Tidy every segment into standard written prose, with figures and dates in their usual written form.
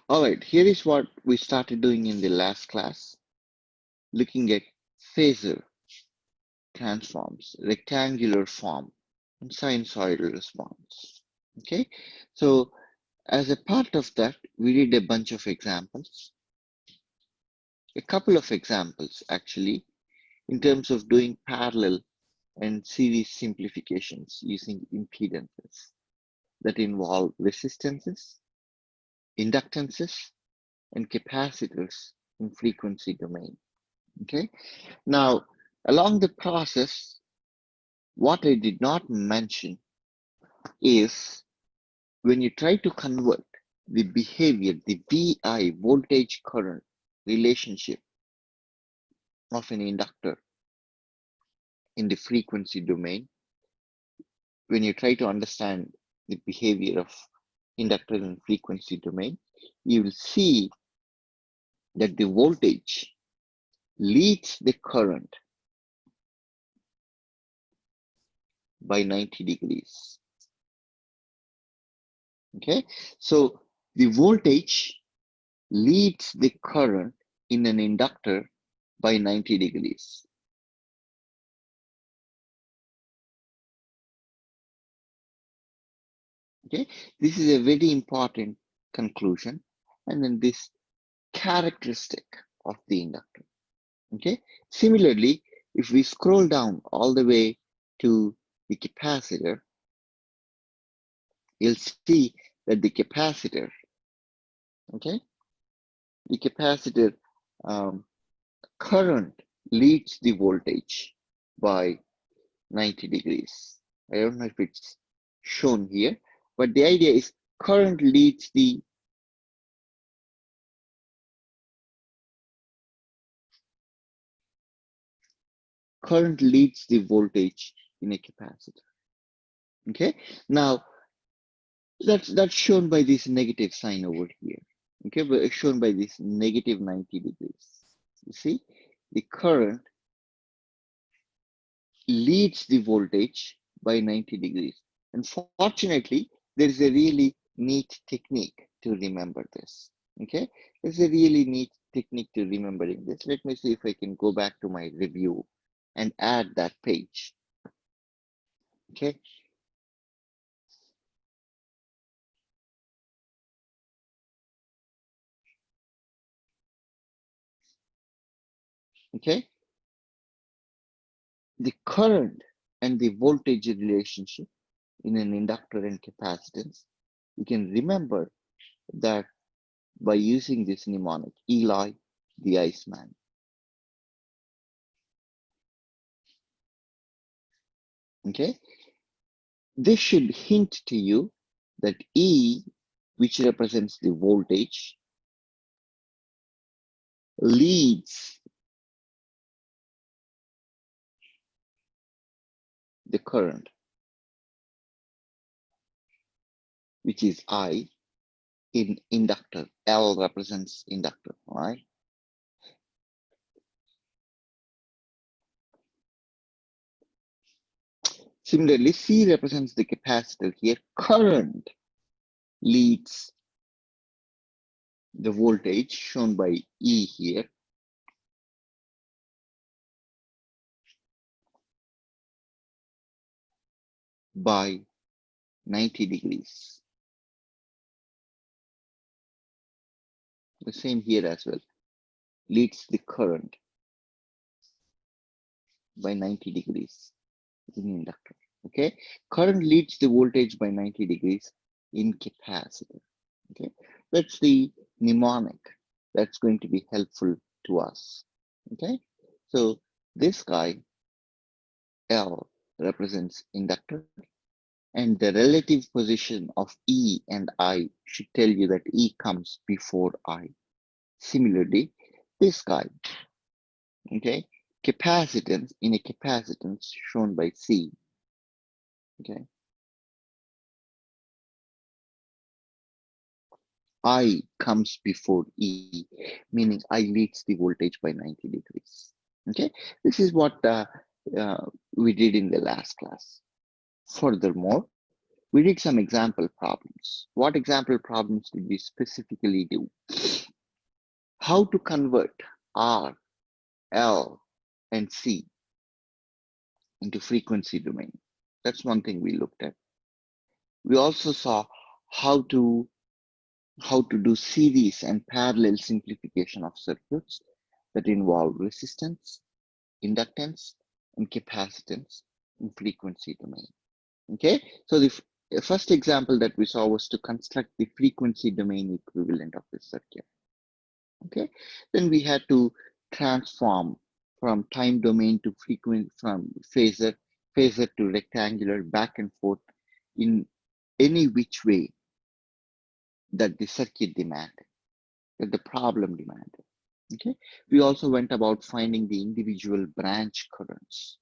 All right, here is what we started doing in the last class, looking at phasor transforms, rectangular form, and sinusoidal response. Okay, so as a part of that, we did a bunch of examples, a couple of examples actually, in terms of doing parallel and series simplifications using impedances that involve resistances, inductances, and capacitors in frequency domain. Okay, now along the process, what I did not mention is when you try to convert the behavior, the VI voltage current relationship of an inductor in the frequency domain, when you try to understand the behavior of inductor in frequency domain, you will see that the voltage leads the current by 90 degrees. Okay, so the voltage leads the current in an inductor by 90 degrees. Okay, this is a very important conclusion, and then this characteristic of the inductor. Okay, similarly, if we scroll down all the way to the capacitor, you'll see that the capacitor, okay, the capacitor current leads the voltage by 90 degrees. I don't know if it's shown here, but the idea is current leads the voltage in a capacitor. Okay, now that's shown by this negative sign over here. Okay, but it's shown by this negative 90 degrees. You see, the current leads the voltage by 90 degrees. And fortunately, there is a really neat technique to remember this. Okay, there's a really neat technique to remembering this. Let me see if I can go back to my review and add that page. Okay. Okay. The current and the voltage relationship in an inductor and capacitance, you can remember that by using this mnemonic, Eli the Iceman. Okay, this should hint to you that E, which represents the voltage, leads the current, which is I, in inductor. L represents inductor, right? Similarly, C represents the capacitor here. Current leads the voltage shown by E here by 90 degrees. The same here as well. Leads the current by 90 degrees in inductor. Okay, current leads the voltage by 90 degrees in capacitor. Okay, that's the mnemonic that's going to be helpful to us. Okay, so this guy L represents inductor, and the relative position of E and I should tell you that E comes before I. Similarly, this guy, okay, capacitance in a capacitance shown by C, okay, I comes before E, meaning I leads the voltage by 90 degrees. Okay, this is what we did in the last class. Furthermore, We did some example problems. What example problems did we specifically do? How to convert R, L, and C into frequency domain. That's one thing we looked at. We also saw how to do series and parallel simplification of circuits that involve resistance, inductance, and capacitance in frequency domain. Okay, so the first example that we saw was to construct the frequency domain equivalent of this circuit. Okay, then we had to transform from time domain to from phasor to rectangular, back and forth in any which way that the circuit demanded, that the problem demanded. Okay, we also went about finding the individual branch currents.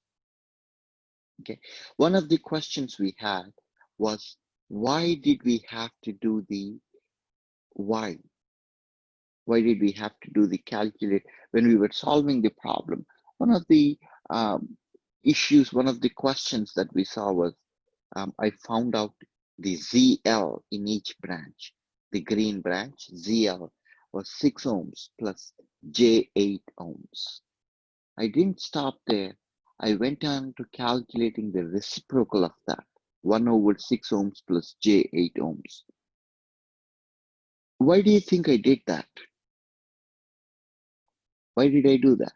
Okay, one of the questions we had was, why did we have to do the why? Why did we have to do the calculate when we were solving the problem? One of the issues, one of the questions that we saw was, I found out the ZL in each branch. The green branch, ZL, was 6 ohms plus J8 ohms. I didn't stop there. I went on to calculating the reciprocal of that, 1 over 6 ohms plus J8 ohms. Why do you think I did that? Why did I do that?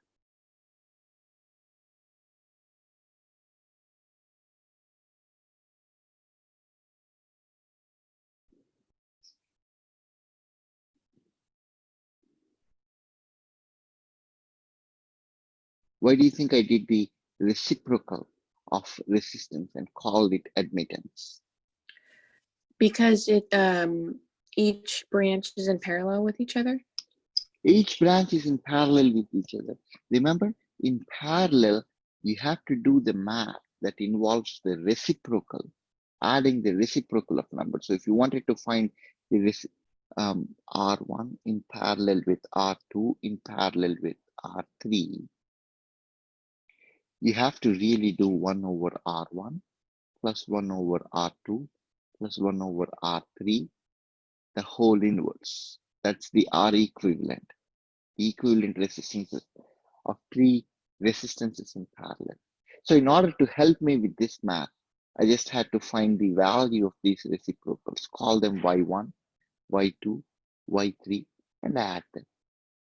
Why do you think I did the reciprocal of resistance and called it admittance? Because each branch is in parallel with each other. Each branch is in parallel with each other. Remember, in parallel, you have to do the math that involves the reciprocal, adding the reciprocal of numbers. So if you wanted to find the R1 in parallel with R2 in parallel with R3, you have to really do 1 over R1 plus 1 over R2 plus 1 over R3, the whole inverse. That's the R equivalent, the equivalent resistances of 3 resistances in parallel. So in order to help me with this math, I just had to find the value of these reciprocals, call them Y1, Y2, Y3, and add them.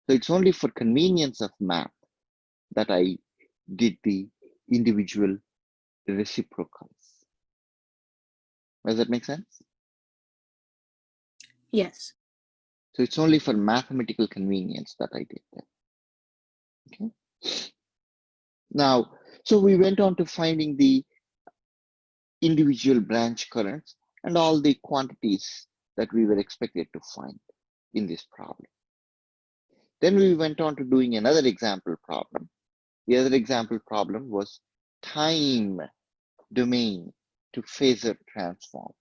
So it's only for convenience of math that I did the individual reciprocals. Does that make sense? Yes. So it's only for mathematical convenience that I did that. Okay. Now, so we went on to finding the individual branch currents and all the quantities that we were expected to find in this problem. Then we went on to doing another example problem. The other example problem was time domain to phasor transform.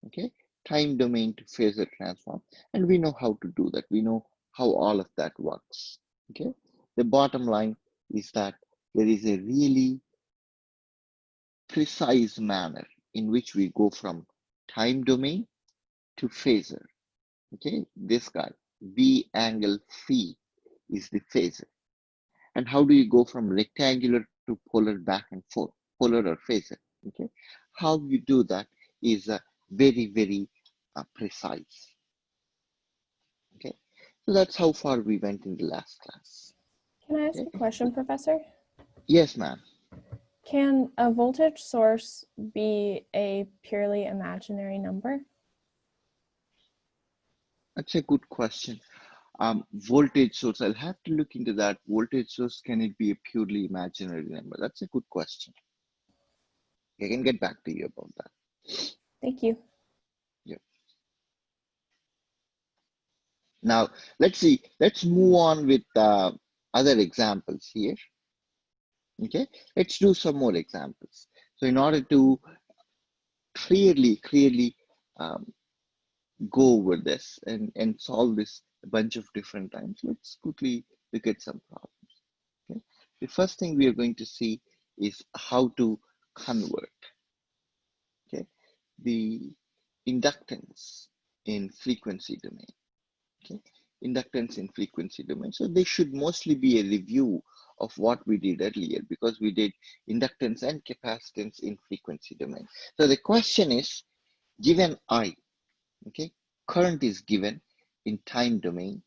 Okay, time domain to phasor transform, and we know how to do that. We know how all of that works. Okay, the bottom line is that there is a really precise manner in which we go from time domain to phasor. Okay, this guy, V angle phi, is the phasor. And how do you go from rectangular to polar back and forth, polar or phasor? Okay, how you do that is very, very precise. Okay, so that's how far we went in the last class. Can I ask Okay. a question, Professor? Yes, ma'am. Can a voltage source be a purely imaginary number? That's a good question. Voltage source, I'll have to look into that. Voltage source, can it be a purely imaginary number? That's a good question. I can get back to you about that. Thank you. Yep. Now, let's see. Let's move on with other examples here. Okay, let's do some more examples. So in order to clearly go over this and solve this a bunch of different times, let's quickly look at some problems. Okay, the first thing we are going to see is how to convert. Okay, the inductance in frequency domain. Okay, inductance in frequency domain. So they should mostly be a review of what we did earlier, because we did inductance and capacitance in frequency domain. So the question is, given I, okay, current is given in time domain,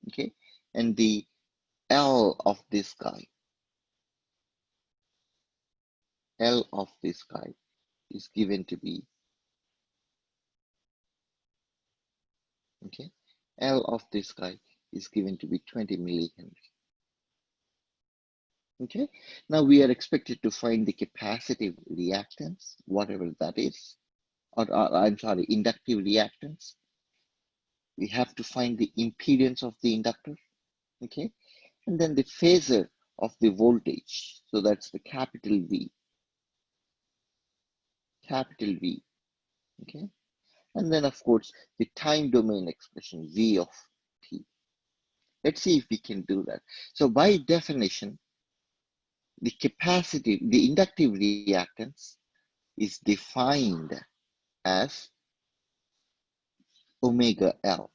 okay, and the L of this guy, L of this guy is given to be, okay, L of this guy is given to be 20 millihenry. Okay, now we are expected to find the capacitive reactance, whatever that is, or I'm sorry, inductive reactance. We have to find the impedance of the inductor, okay, and then the phasor of the voltage. So that's the capital V, okay, and then of course the time domain expression V of t. Let's see if we can do that. So by definition, the inductive reactance is defined as omega L,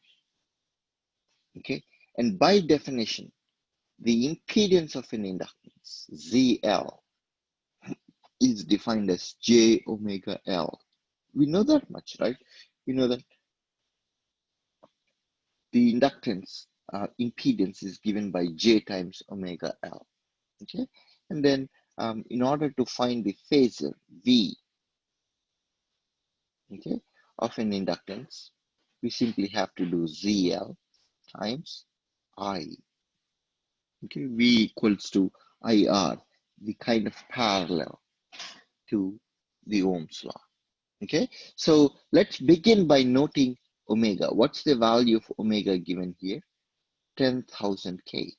okay? And by definition, the impedance of an inductance, ZL, is defined as J omega L. We know that much, right? We know that the inductance impedance is given by J times omega L, okay? And then in order to find the phasor V, okay, of an inductance, we simply have to do ZL times I. Okay, V equals to IR, the kind of parallel to the Ohm's law. Okay, so let's begin by noting omega. What's the value of omega given here? 10,000 K.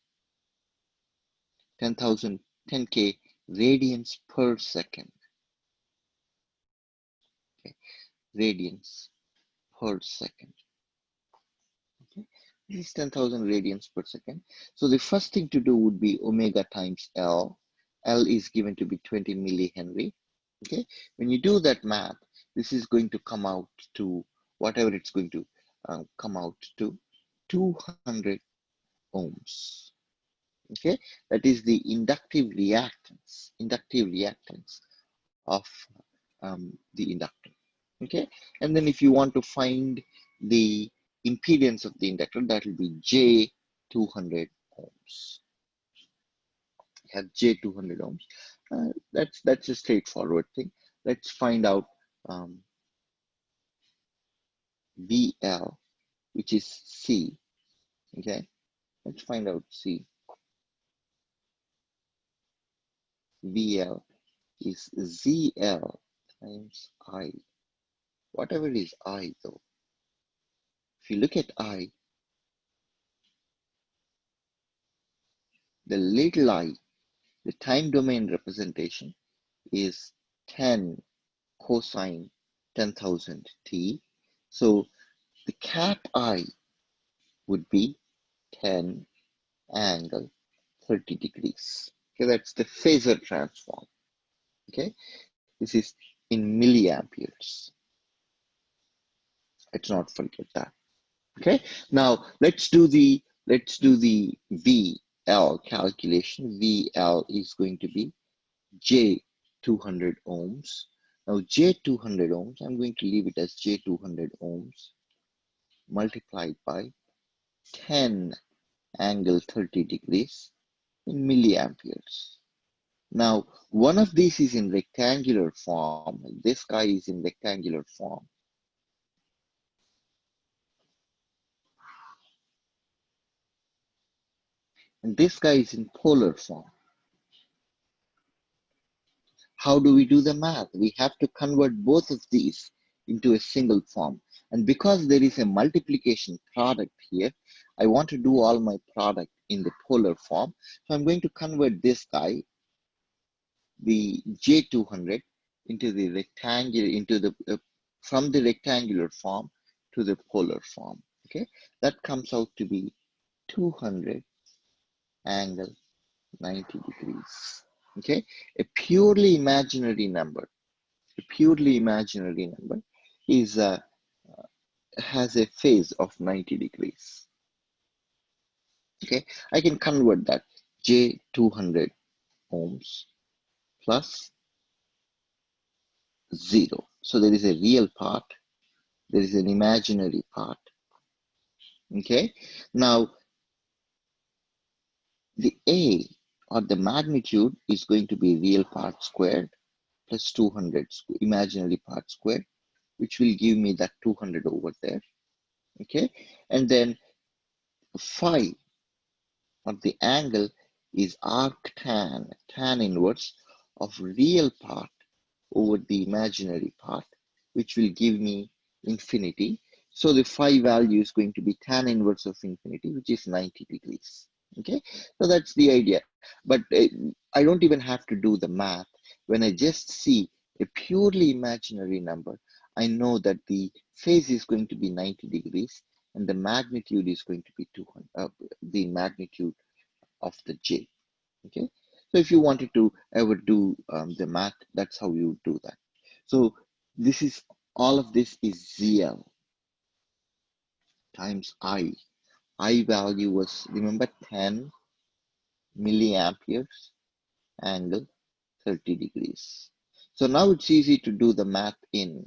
10,000, 10K radians per second. Okay, radians per second. Okay, this is 10,000 radians per second. So the first thing to do would be omega times L. L is given to be 20 millihenry. Okay, when you do that math, this is going to come out to whatever it's going to come out to 200 ohms. Okay, that is the inductive reactance of the inductor. Okay, and then if you want to find the impedance of the inductor, that will be J 200 ohms. You have J 200 ohms. That's a straightforward thing. Let's find out VL, which is C. Okay, let's find out C. VL is ZL times I. Whatever is I though. If you look at I, the little I, the time domain representation is 10 cosine 10,000 t. So the cap I would be 10 angle 30 degrees. Okay, that's the phasor transform. Okay, this is in milliamperes. Let's not forget that. Okay, now let's do the VL calculation. VL is going to be J 200 ohms. Now J 200 ohms, I'm going to leave it as J 200 ohms multiplied by 10 angle 30 degrees in milliamperes. Now, one of these is in rectangular form. This guy is in rectangular form. And this guy is in polar form. How do we do the math? We have to convert both of these into a single form. And because there is a multiplication product here, I want to do all my product in the polar form. So I'm going to convert this guy, the J200, into the rectangular, from the rectangular form to the polar form. Okay, that comes out to be 200 angle 90 degrees. Okay, a purely imaginary number, is has a phase of 90 degrees. Okay, I can convert that J 200 ohms plus 0. So there is a real part, there is an imaginary part. Okay, now the A or the magnitude is going to be real part squared plus 200 imaginary part squared, which will give me that 200 over there. Okay, and then phi of the angle is arctan, tan inverse of real part over the imaginary part, which will give me infinity. So the phi value is going to be tan inverse of infinity, which is 90 degrees. Okay, so that's the idea. But I don't even have to do the math. When I just see a purely imaginary number, I know that the phase is going to be 90 degrees and the magnitude is going to be 200, the magnitude of the J. Okay, so if you wanted to ever do the math, that's how you do that. So this is, all of this is ZL times I value was, remember, 10 milliamperes, angle 30 degrees. So now it's easy to do the math in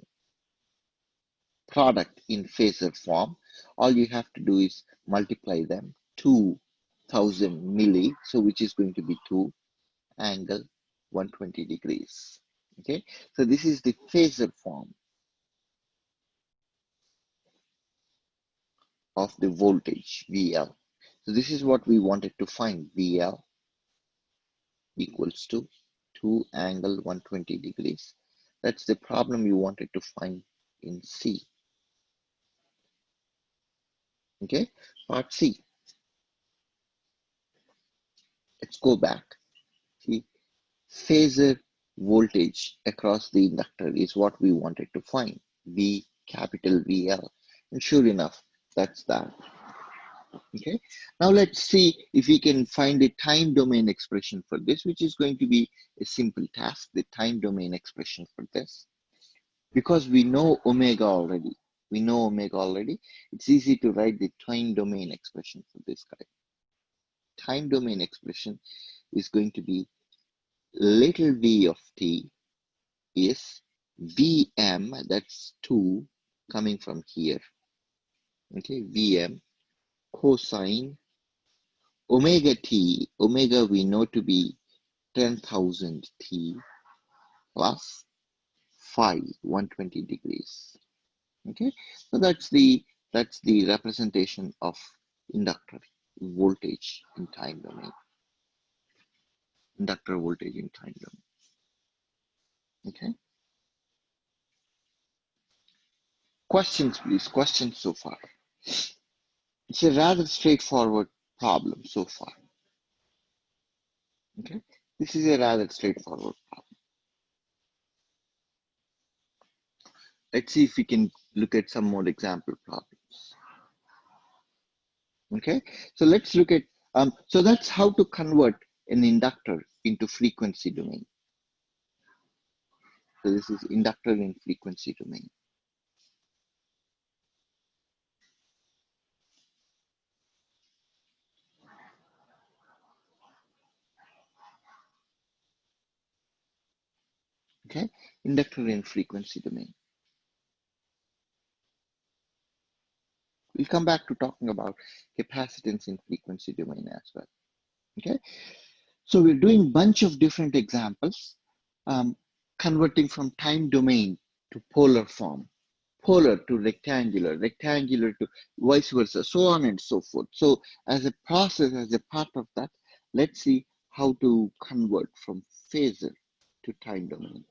product in Phasor form. All you have to do is multiply them, 2000 milli, so which is going to be 2, angle 120 degrees. Okay, so this is the Phasor form of the voltage VL. So this is what we wanted to find. VL equals to 2 angle 120 degrees. That's the problem you wanted to find in C. Okay, part C. Let's go back. See, Phasor voltage across the inductor is what we wanted to find. V capital VL. And sure enough, that's that. Okay, now let's see if we can find a time domain expression for this, which is going to be a simple task, the time domain expression for this. Because we know omega already, it's easy to write the time domain expression for this guy. Time domain expression is going to be little v of t is Vm, that's 2 coming from here. Okay, Vm cosine omega t, omega we know to be 10,000 t plus phi 120 degrees. Okay, so that's the representation of inductor voltage in time domain. Inductor voltage in time domain. Okay. Questions, please. Questions so far. It's a rather straightforward problem so far. Okay, this is a rather straightforward problem. Let's see if we can look at some more example problems. Okay, so let's look at, so that's how to convert an inductor into frequency domain. So this is inductor in frequency domain. Okay, inductor in frequency domain. We'll come back to talking about capacitance in frequency domain as well. Okay, so we're doing a bunch of different examples, converting from time domain to polar form, polar to rectangular, rectangular to vice versa, so on and so forth. So as a process, as a part of that, let's see how to convert from phasor to time domain.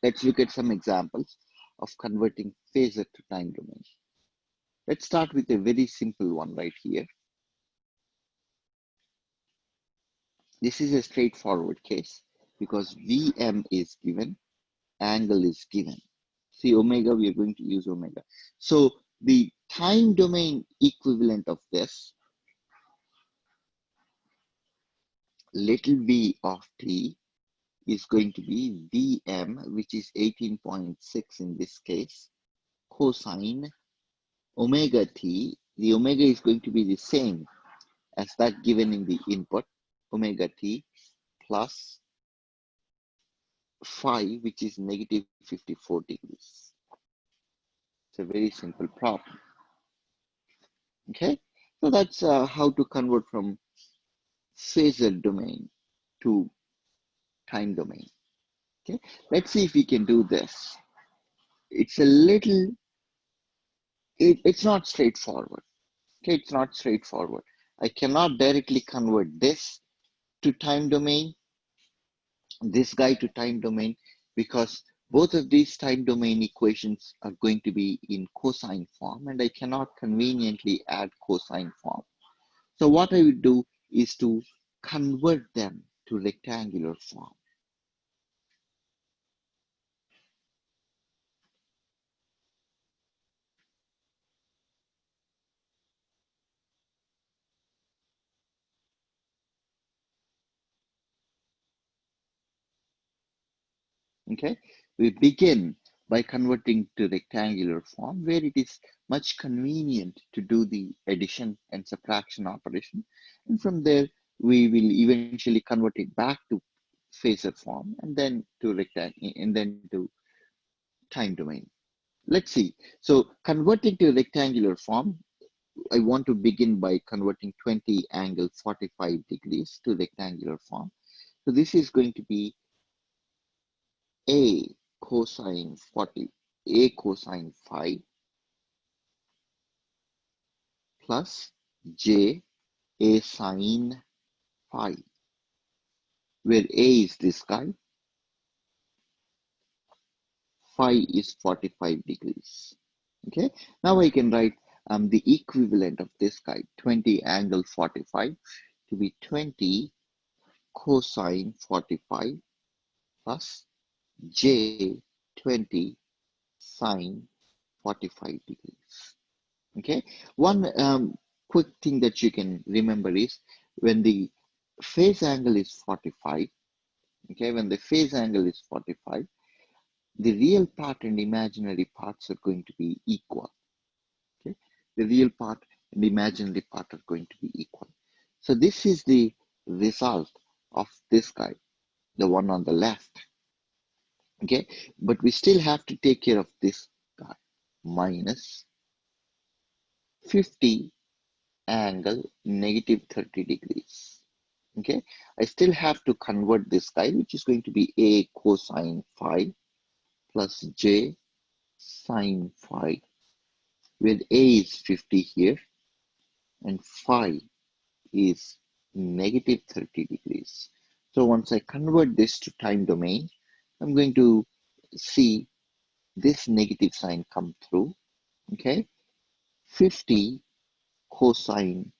Let's look at some examples of converting phasor to time domain. Let's start with a very simple one right here. This is a straightforward case because Vm is given, angle is given. See, omega, we are going to use omega. So the time domain equivalent of this, little v of t is going to be Vm, which is 18.6 in this case, cosine omega t. The omega is going to be the same as that given in the input, omega t plus phi, which is negative 54 degrees. It's a very simple problem. Okay, so that's how to convert from phasor domain to time domain. Okay, let's see if we can do this. It's a little, it's not straightforward. Okay, it's not straightforward. I cannot directly convert this to time domain, this guy to time domain, because both of these time domain equations are going to be in cosine form, and I cannot conveniently add cosine form. So what I would do is to convert them to rectangular form. Okay, we begin by converting to rectangular form where it is much convenient to do the addition and subtraction operation. And from there, we will eventually convert it back to phasor form and then to rectangle and then to time domain. Let's see. So converting to rectangular form, I want to begin by converting 20 angle 45 degrees to rectangular form. So this is going to be A cosine 40, A cosine phi plus J A sine phi, where A is this guy, phi is 45 degrees. Okay, now I can write the equivalent of this guy, 20 angle 45, to be 20 cosine 45 plus J 20 sine 45 degrees. Okay, one quick thing that you can remember is when the phase angle is 45, okay, when the phase angle is 45, the real part and imaginary parts are going to be equal. Okay, the real part and the imaginary part are going to be equal. So this is the result of this guy, the one on the left. Okay, but we still have to take care of this guy, minus 50 angle negative 30 degrees. Okay, I still have to convert this guy, which is going to be A cosine phi plus J sine phi, where A is 50 here and phi is negative 30 degrees. So once I convert this to time domain, I'm going to see this negative sign come through. Okay, 50 cosine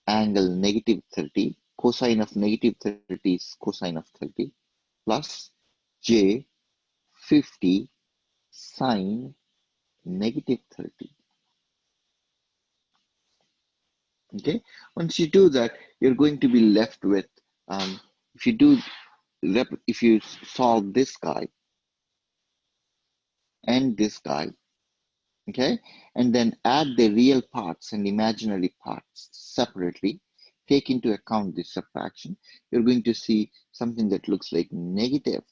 angle negative 30, cosine of negative 30 is cosine of 30, plus J 50 sine negative 30. Okay, once you do that, you're going to be left with, if you do, if you solve this guy and this guy, okay, and then add the real parts and imaginary parts separately, take into account this subtraction, you're going to see something that looks like negative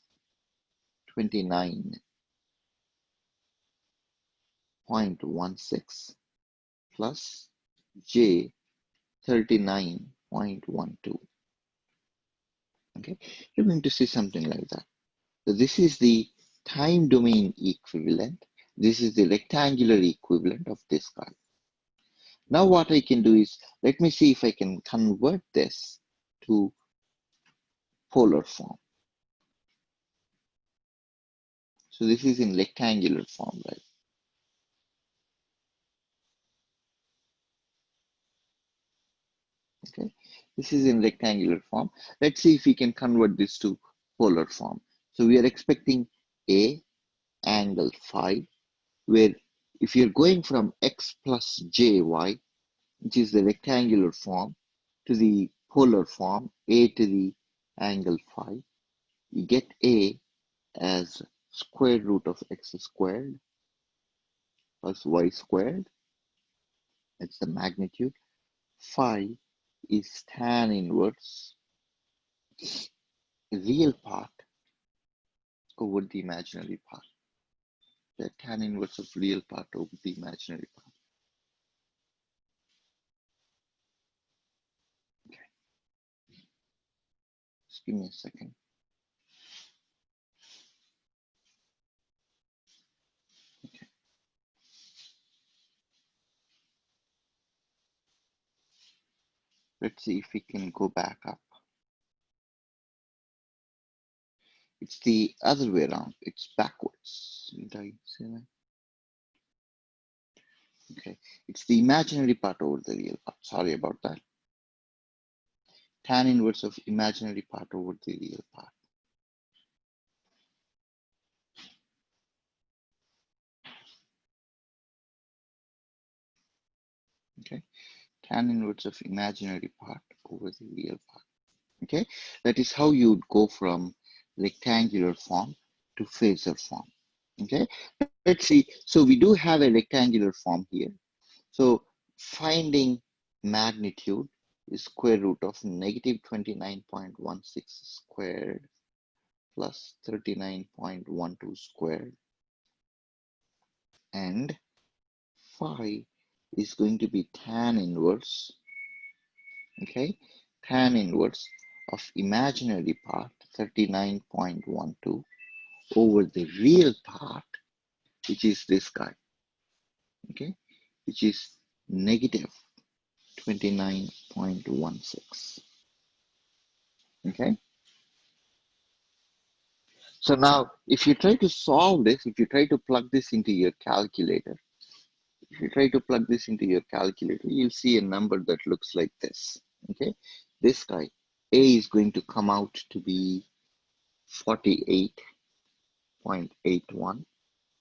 29.16 plus J 39.12. Okay, you're going to see something like that. So this is the time domain equivalent. This is the rectangular equivalent of this guy. Now what I can do is, let me see if I can convert this to polar form. So this is in rectangular form, right? Okay, this is in rectangular form. Let's see if we can convert this to polar form. So we are expecting A angle phi, where if you're going from x plus jy, which is the rectangular form, to the polar form, A to the angle phi, You get A as square root of x squared plus y squared. That's the magnitude. Phi is tan inverse real part over the imaginary part. The tan inverse of real part over the imaginary part. Okay. Just give me a second. Okay. Let's see if we can go back up. It's the other way around. It's backwards. Did I say that? Okay. It's the imaginary part over the real part. Sorry about that. Tan inverse of imaginary part over the real part. Okay. Tan inverse of imaginary part over the real part. Okay. That is how you would go from rectangular form to Phasor form. Okay. Let's see. So we do have a rectangular form here. So finding magnitude is square root of negative 29.16 squared plus 39.12 squared, and phi is going to be tan inverse, okay, tan inverse of imaginary part 39.12 over the real part, which is this guy, okay, which is negative 29.16. Okay. So now, if you try to solve this, if you try to plug this into your calculator, you'll see a number that looks like this. Okay. This guy, A is going to come out to be 48.81.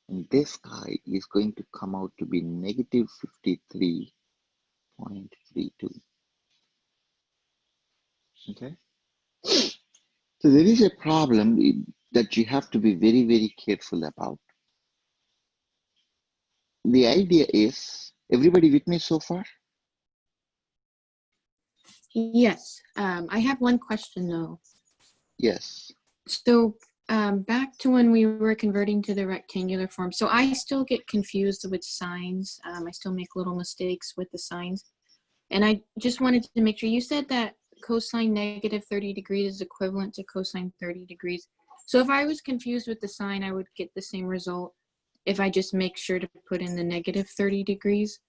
And this guy is going to come out to be negative 53.32. Okay. So there is a problem that you have to be very, very careful about. The idea is, everybody with me so far? Yes. I have one question though. Yes. So back to when we were converting to the rectangular form. So I still get confused with signs. I still make little mistakes with the signs. And I just wanted to make sure, you said that cosine negative 30 degrees is equivalent to cosine 30 degrees. So if I was confused with the sign, I would get the same result if I just make sure to put in the negative 30 degrees.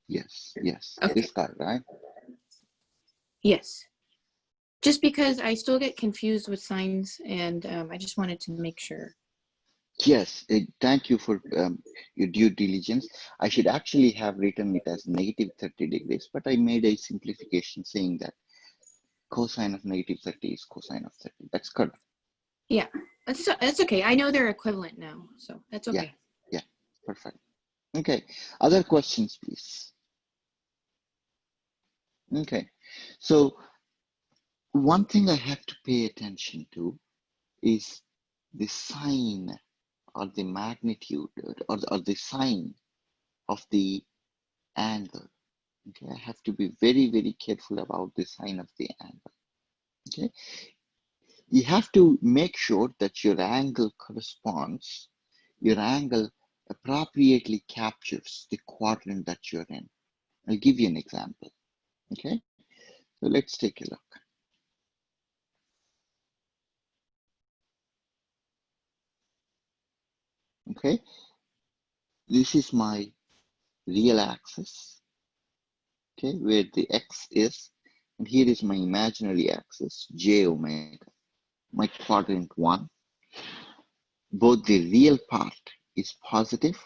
Yes, yes. Okay. This guy, right? Yes. Just because I still get confused with signs, and I just wanted to make sure. Yes, thank you for your due diligence. I should actually have written it as negative 30 degrees, but I made a simplification saying that cosine of negative 30 is cosine of 30. That's correct. Yeah, that's okay. I know they're equivalent now, so that's okay. Yeah, perfect. Okay, other questions, please. Okay, so one thing I have to pay attention to is the sign or the magnitude or the sign of the angle. Okay, I have to be very, very careful about the sign of the angle. Okay, you have to make sure that your angle appropriately captures the quadrant that you're in. I'll give you an example. Okay, so let's take a look. Okay, this is my real axis, okay, where the x is, and here is my imaginary axis, j omega, my quadrant 1. Both the real part is positive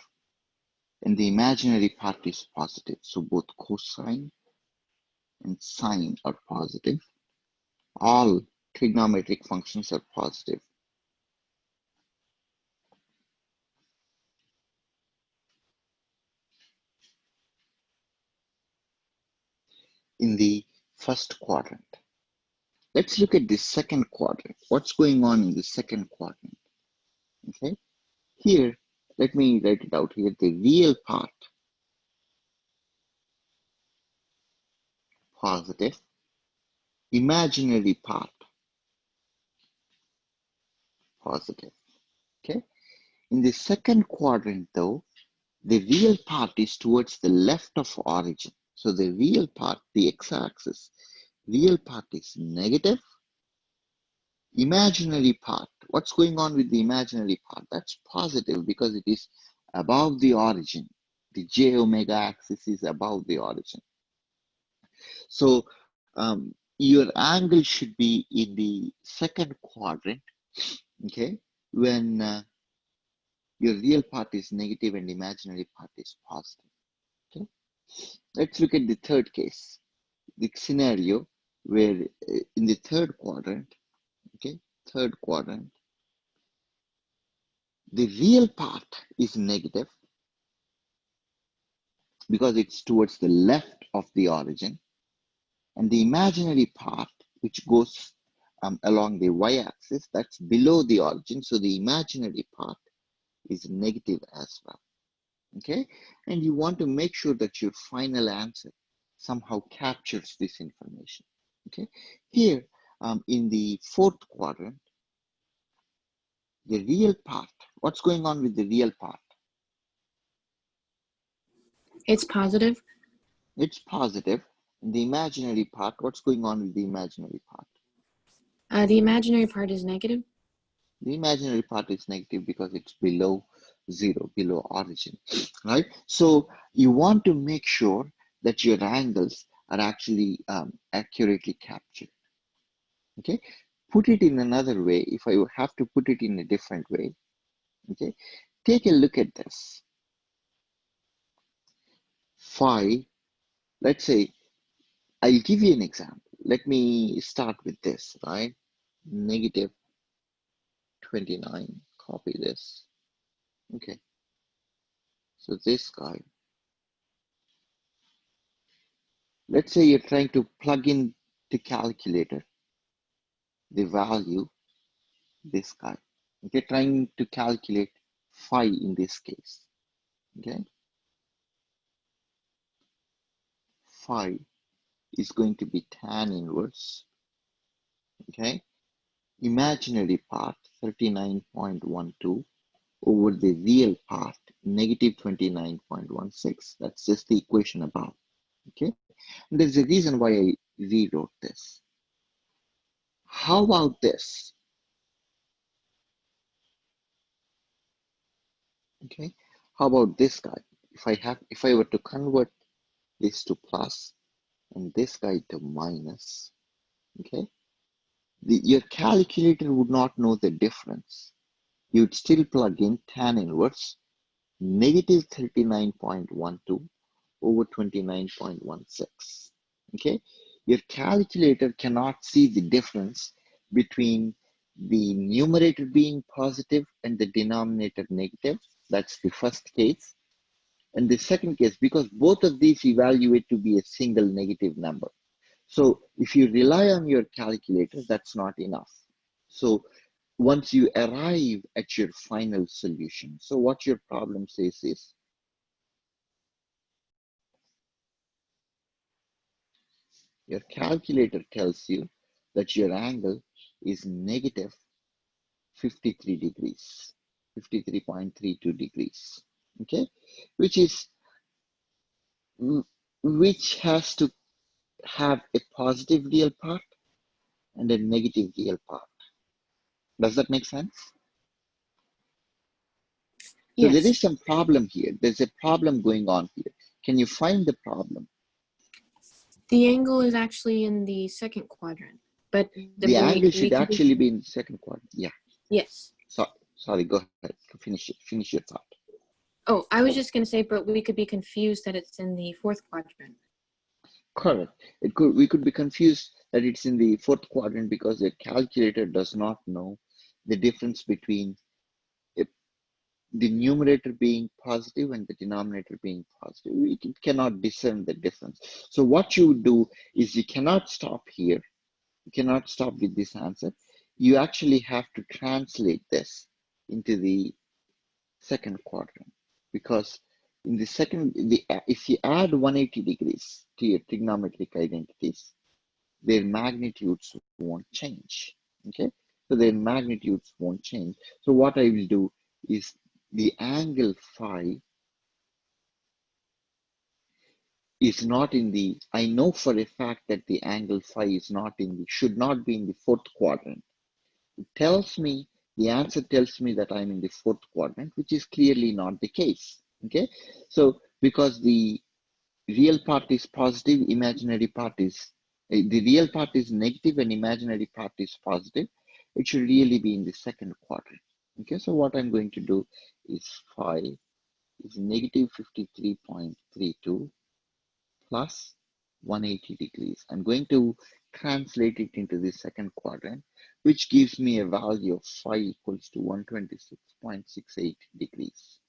and the imaginary part is positive. So both cosine and sine are positive. All trigonometric functions are positive. In the first quadrant, Let's look at the second quadrant. What's going on in the second quadrant? Okay, here, let me write it out here. The real part, positive. Imaginary part, positive. Okay, in the second quadrant though, the real part is towards the left of origin. So the real part, the x-axis, real part is negative. Imaginary part, what's going on with the imaginary part? That's positive because it is above the origin. The j omega axis is above the origin. So your angle should be in the second quadrant, okay, when your real part is negative and imaginary part is positive. Okay, let's look at the third case, the scenario where in the third quadrant, okay, third quadrant, the real part is negative because it's towards the left of the origin, and the imaginary part, which goes along the y-axis, that's below the origin, so the imaginary part is negative as well. Okay, and you want to make sure that your final answer somehow captures this information. Okay, here in the fourth quadrant, the real part, what's going on with the real part? It's positive. It's positive. And the imaginary part, what's going on with the imaginary part? The imaginary part is negative. The imaginary part is negative because it's below zero, below origin, right? So you want to make sure that your angles are actually accurately captured. Okay, put it in another way. If I have to put it in a different way, okay, take a look at this. Phi, let's say, I'll give you an example. Let me start with this, right? Negative 29, copy this. Okay, so this guy, let's say you're trying to plug in the calculator, the value, this guy. Okay, trying to calculate phi in this case. Okay, phi is going to be tan inverse. Okay, imaginary part 39.12 over the real part negative 29.16. That's just the equation above. Okay, and there's a reason why I rewrote this. How about this? Okay, how about this guy? If I were to convert this to plus and this guy to minus, okay, your calculator would not know the difference. You'd still plug in tan inverse negative 39.12 over 29.16. Okay, your calculator cannot see the difference between the numerator being positive and the denominator negative. That's the first case. And the second case, because both of these evaluate to be a single negative number. So if you rely on your calculator, that's not enough. So once you arrive at your final solution, so what your problem says is, your calculator tells you that your angle is negative 53 degrees, 53.32 degrees, okay? Which is, which has to have a positive real part and a negative real part. Does that make sense? So there Yes. is some problem here. There's a problem going on here. Can you find the problem? The angle is actually in the second quadrant, but The angle we should can be, actually be in the second quadrant. Yeah. yes. So, sorry, go ahead. Finish it. Finish your thought. Oh, I was just going to say, but we could be confused that it's in the fourth quadrant. Correct. We could be confused that it's in the fourth quadrant because the calculator does not know the difference between the numerator being positive and the denominator being positive. It cannot discern the difference. So what you do is you cannot stop here. You cannot stop with this answer. You actually have to translate this into the second quadrant, because in the second, if you add 180 degrees to your trigonometric identities, their magnitudes won't change. Okay, so their magnitudes won't change. So what I will do is the angle phi is not in the, I know for a fact that the angle phi is not in the, should not be in the fourth quadrant. It tells me, the answer tells me that I'm in the fourth quadrant, which is clearly not the case. Okay, so because the real part is positive, imaginary part is, the real part is negative and imaginary part is positive, it should really be in the second quadrant. Okay, so what I'm going to do is phi is negative 53.32 plus 180 degrees. I'm going to translate it into the second quadrant, which gives me a value of phi equals to 126.68 degrees.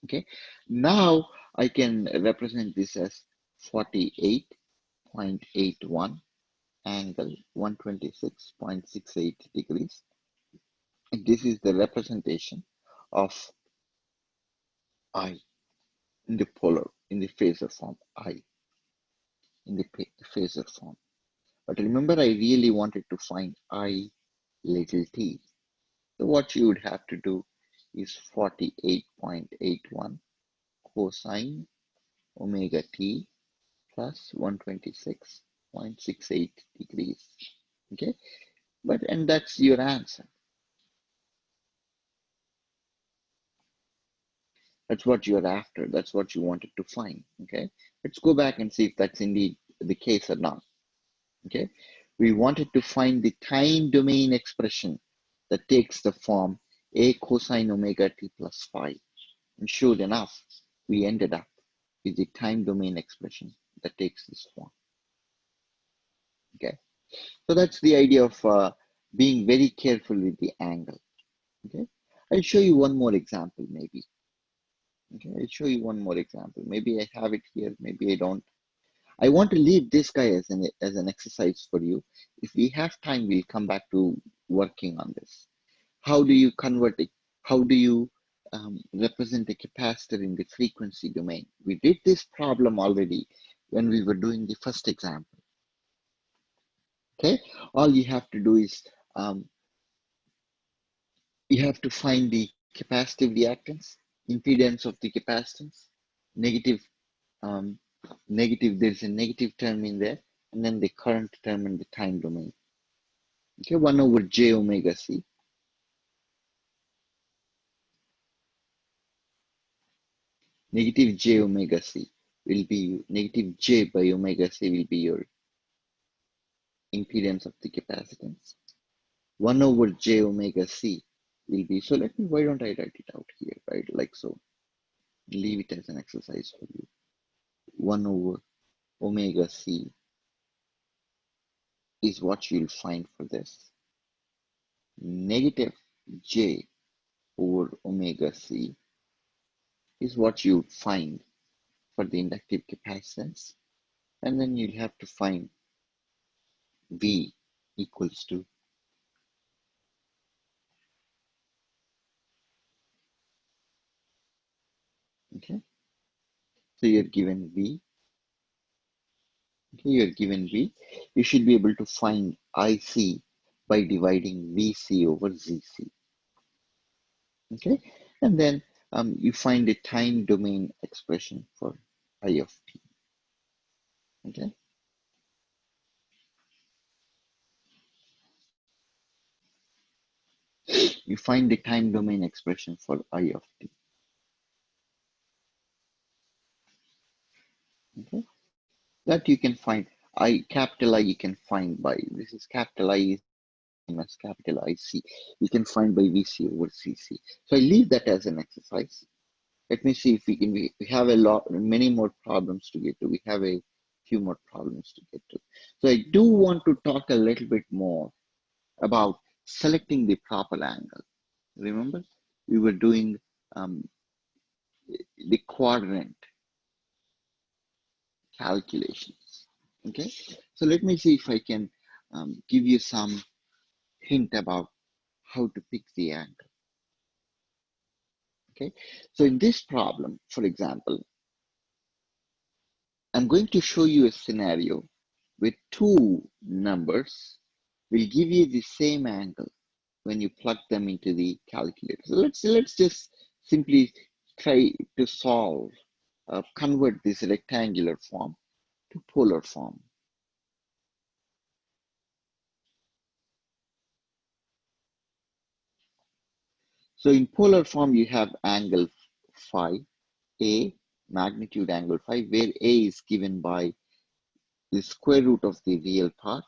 Okay, now I can represent this as 48.81 angle 126.68 degrees. And this is the representation of I in the polar, in the phasor form, I in the phasor form. But remember, I really wanted to find I little t. So what you would have to do is 48.81 cosine omega t plus 126.68 degrees. Okay, and that's your answer. That's what you're after. That's what you wanted to find. Okay, let's go back and see if that's indeed the case or not. Okay, we wanted to find the time domain expression that takes the form a cosine omega t plus phi. And sure enough, we ended up with the time domain expression that takes this form. Okay, so that's the idea of being very careful with the angle. Okay, I'll show you one more example maybe. Okay, I'll show you one more example. Maybe I have it here, maybe I don't. I want to leave this guy as an exercise for you. If we have time, we'll come back to working on this. How do you convert it? How do you represent a capacitor in the frequency domain? We did this problem already when we were doing the first example. Okay, all you have to do is you have to find the capacitive reactance, impedance of the capacitance, negative, um, there's a negative term in there, and then the current term in the time domain. Okay, 1 over j omega c. Negative j omega c will be, negative j by omega c will be your impedance of the capacitance. 1 over j omega c will be, so let me, why don't I write it out here, right? Like so. Leave it as an exercise for you. 1 over omega c is what you'll find for this. Negative j over omega c is what you find for the inductive capacitance. And then you'll have to find V equals to, okay? So you're given V, okay, you're given V. You should be able to find IC by dividing VC over ZC, okay? And then you find a time domain expression for I of t, okay? You find the time domain expression for I of t, okay? That you can find, capital I you can find by, this is capital I is as capital IC. You can find by VC over CC. So I leave that as an exercise. Let me see if we can, we have many more problems to get to. We have a few more problems to get to. So I do want to talk a little bit more about selecting the proper angle. Remember, we were doing the quadrant calculations. Okay, so let me see if I can give you some hint about how to pick the angle. Okay, so in this problem, for example, I'm going to show you a scenario with two numbers will give you the same angle when you plug them into the calculator. So let's just simply try to solve, convert this rectangular form to polar form. So in polar form, you have angle phi, A, magnitude angle phi, where A is given by the square root of the real part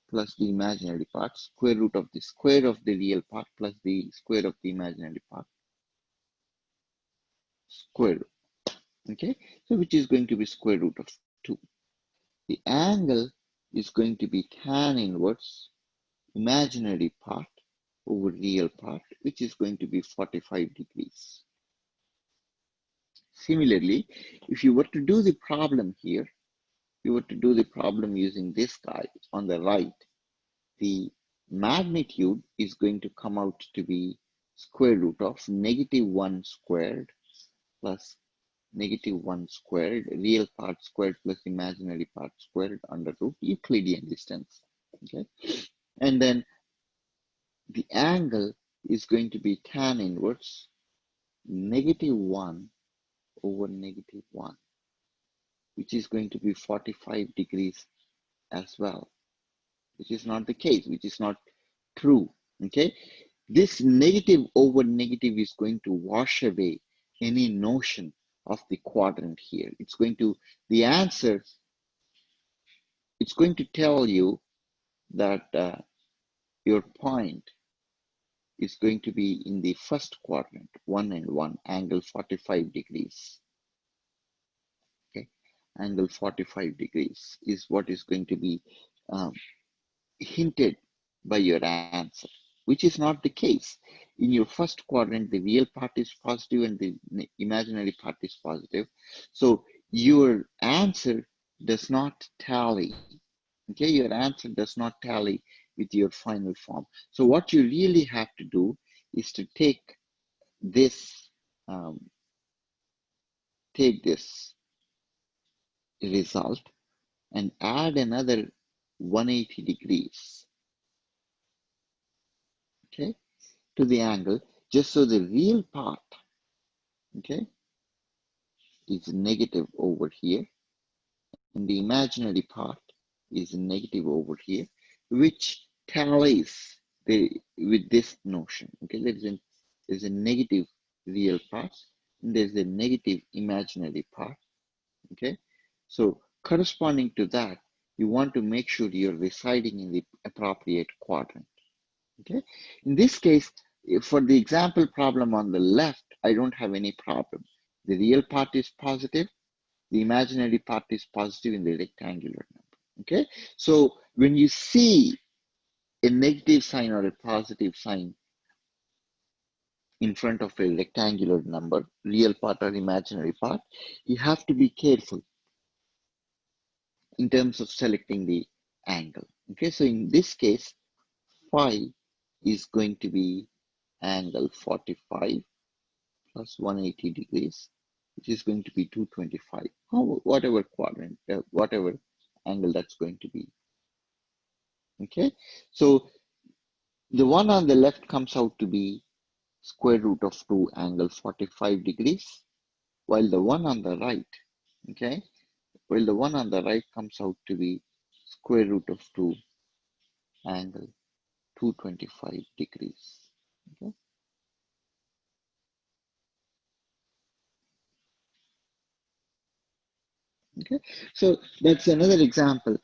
plus the imaginary part, square root of the square of the real part plus the square of the imaginary part, square root. Okay, so which is going to be square root of 2. The angle is going to be tan inverse imaginary part over real part, which is going to be 45 degrees. Similarly, if you were to do the problem here, you were to do the problem using this guy on the right, the magnitude is going to come out to be square root of -1 squared plus -1 squared, real part squared plus imaginary part squared under root Euclidean distance. Okay, and then the angle is going to be tan inverse -1 over -1, which is going to be 45 degrees as well, which is not the case, which is not true. Okay, this negative over negative is going to wash away any notion of the quadrant here. It's going to, the answer, it's going to tell you that your point is going to be in the first quadrant, 1 and 1, angle 45 degrees. Okay, angle 45 degrees is what is going to be um, hinted by your answer, which is not the case. In your first quadrant, the real part is positive and the imaginary part is positive. So your answer does not tally. Okay, your answer does not tally with your final form. So what you really have to do is to take this, um, result and add another 180 degrees, okay, to the angle, just so the real part, okay, is negative over here, and the imaginary part is negative over here, which tallies with this notion. Okay, there's a negative real part, and there's a negative imaginary part. Okay, so corresponding to that, you want to make sure you're residing in the appropriate quadrant. Okay, in this case, for the example problem on the left, I don't have any problem. The real part is positive, the imaginary part is positive in the rectangular number. Okay, so when you see a negative sign or a positive sign in front of a rectangular number, real part or imaginary part, you have to be careful in terms of selecting the angle. Okay, so in this case, phi is going to be angle 45 plus 180 degrees, which is going to be 225, whatever quadrant, whatever angle that's going to be. Okay, so the one on the left comes out to be square root of 2 angle 45 degrees, while the one on the right, okay, while the one on the right comes out to be square root of 2 angle 225 degrees. Okay. Okay, so that's another example.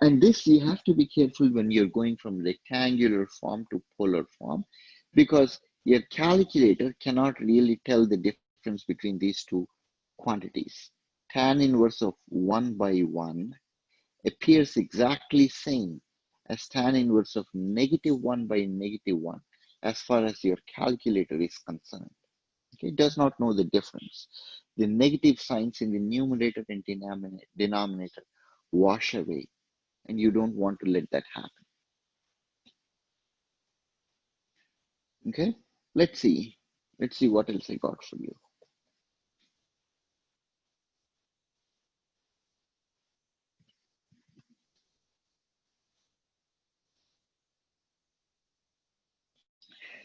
And this you have to be careful when you're going from rectangular form to polar form, because your calculator cannot really tell the difference between these two quantities. Tan inverse of 1 by 1 appears exactly same as tan inverse of -1 by -1 as far as your calculator is concerned. Okay, it does not know the difference. The negative signs in the numerator and denominator wash away. and you don't want to let that happen. Okay, let's see what else I got for you.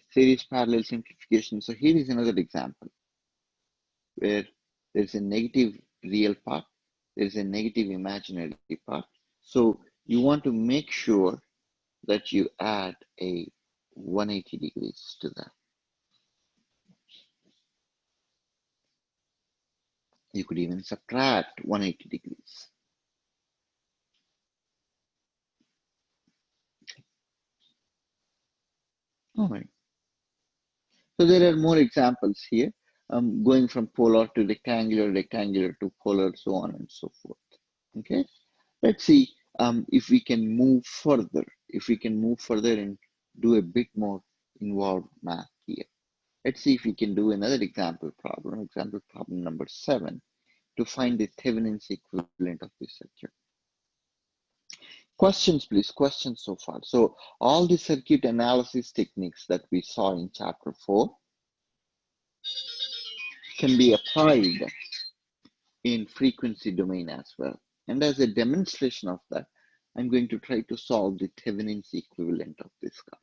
Series parallel simplification. So here is another example where there's a negative real part, there's a negative imaginary part. So you want to make sure that you add a 180 degrees to that. You could even subtract 180 degrees. All right. So there are more examples here, going from polar to rectangular, rectangular to polar, so on and so forth. Okay. Let's see if we can move further. If we can move further and do a bit more involved math here. Let's see if we can do another example problem number 7, to find the Thevenin's equivalent of this circuit. Questions, please. Questions so far. So all the circuit analysis techniques that we saw in chapter 4 can be applied in frequency domain as well. And as a demonstration of that, I'm going to try to solve the Thevenin's equivalent of this guy.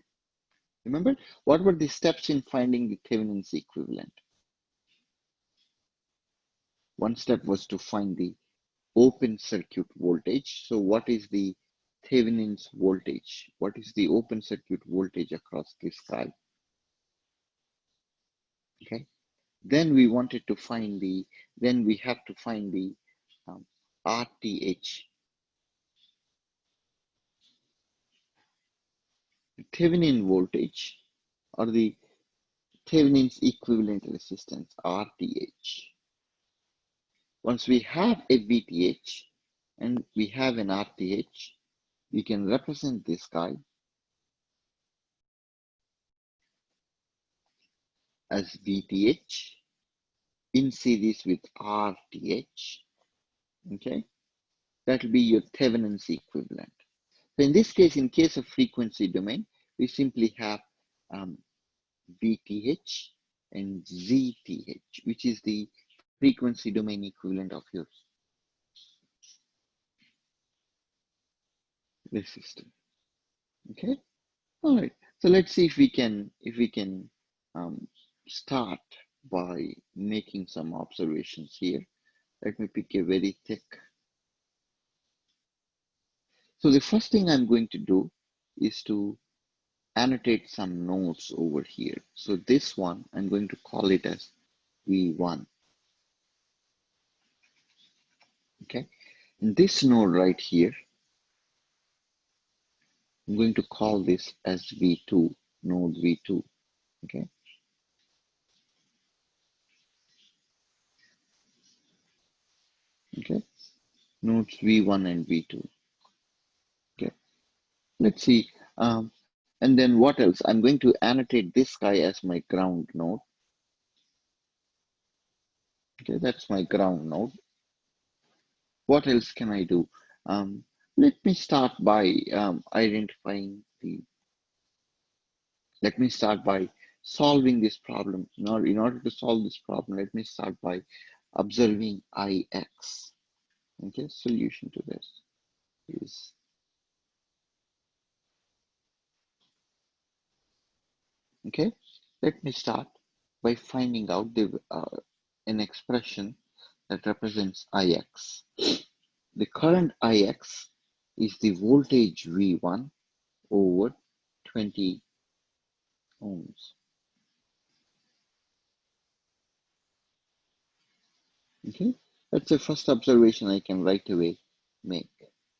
Remember, what were the steps in finding the Thevenin's equivalent? One step was to find the open circuit voltage. So what is the Thevenin's voltage? What is the open circuit voltage across this guy? Okay. Then we wanted to find the, then we have to find the RTH, the Thevenin voltage, or the Thevenin's equivalent resistance, RTH. Once we have a VTH and we have an RTH, we can represent this guy as VTH in series with RTH. Okay, that will be your Thevenin's equivalent. So in this case, in case of frequency domain, we simply have Vth and Zth, which is the frequency domain equivalent of your resistor. Okay, all right. So let's see if we can um, start by making some observations here. Let me pick a very thick. So the first thing I'm going to do is to annotate some nodes over here. So this one, I'm going to call it as V1. Okay, and this node right here, I'm going to call this as V2, node V2. Okay, okay, nodes V1 and V2. Okay, let's see. And then what else? I'm going to annotate this guy as my ground node. Okay, that's my ground node. What else can I do? Let me start by identifying the, let me start by solving this problem. In order to solve this problem, let me start by observing Ix. Okay, solution to this is, okay, let me start by finding out the an expression that represents Ix. The current Ix is the voltage V1 over 20 ohms. Okay, that's the first observation I can right away make.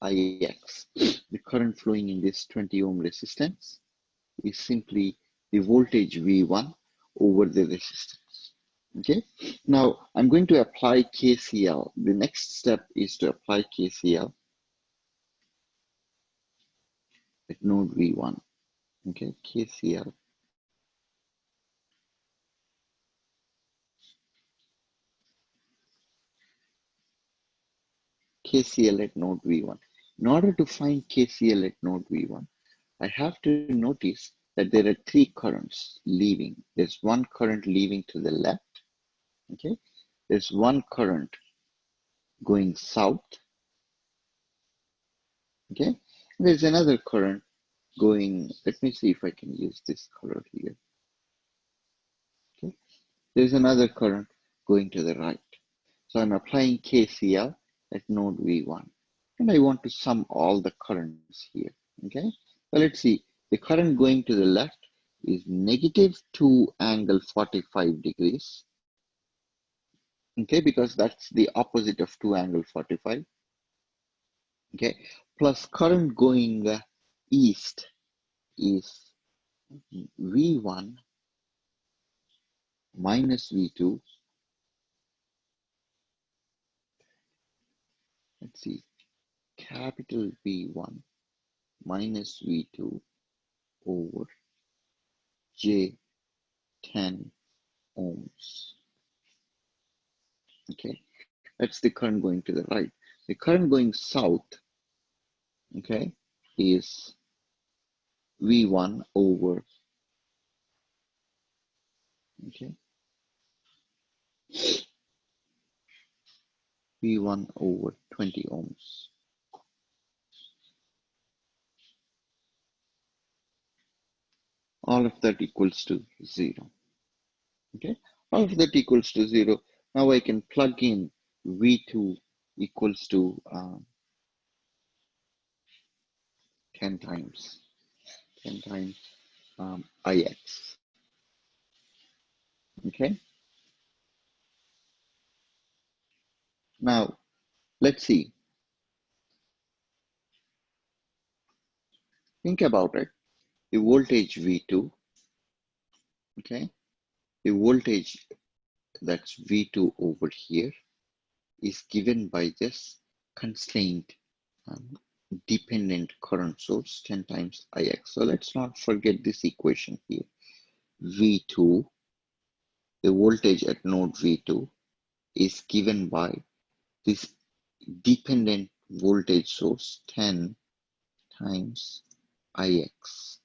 Ix, the current flowing in this 20 ohm resistance, is simply the voltage V1 over the resistance. Okay, now I'm going to apply KCL. The next step is to apply KCL at node V1. Okay, KCL. KCL at node V1. In order to find KCL at node V1, I have to notice that there are three currents leaving. There's one current leaving to the left, okay? There's one current going south, okay? There's another current going, let me see if I can use this color here, okay? There's another current going to the right. So I'm applying KCL at node V1, and I want to sum all the currents here, okay? So let's see, the current going to the left is -2 angle 45 degrees, okay, because that's the opposite of 2 angle 45, okay, plus current going east is V1 minus V2, let's see, capital V1 minus V2 over J10 ohms, okay, that's the current going to the right. The current going south, okay, is V1 over, okay, V1 over 20 ohms. All of that equals to 0, okay? All of that equals to 0. Now I can plug in V2 equals to 10 times Ix, okay? Now, let's see. Think about it. The voltage V2, okay? The voltage that's V2 over here is given by this constraint dependent current source 10 times Ix. So let's not forget this equation here. V2, the voltage at node V2 is given by this dependent voltage source 10 times Ix.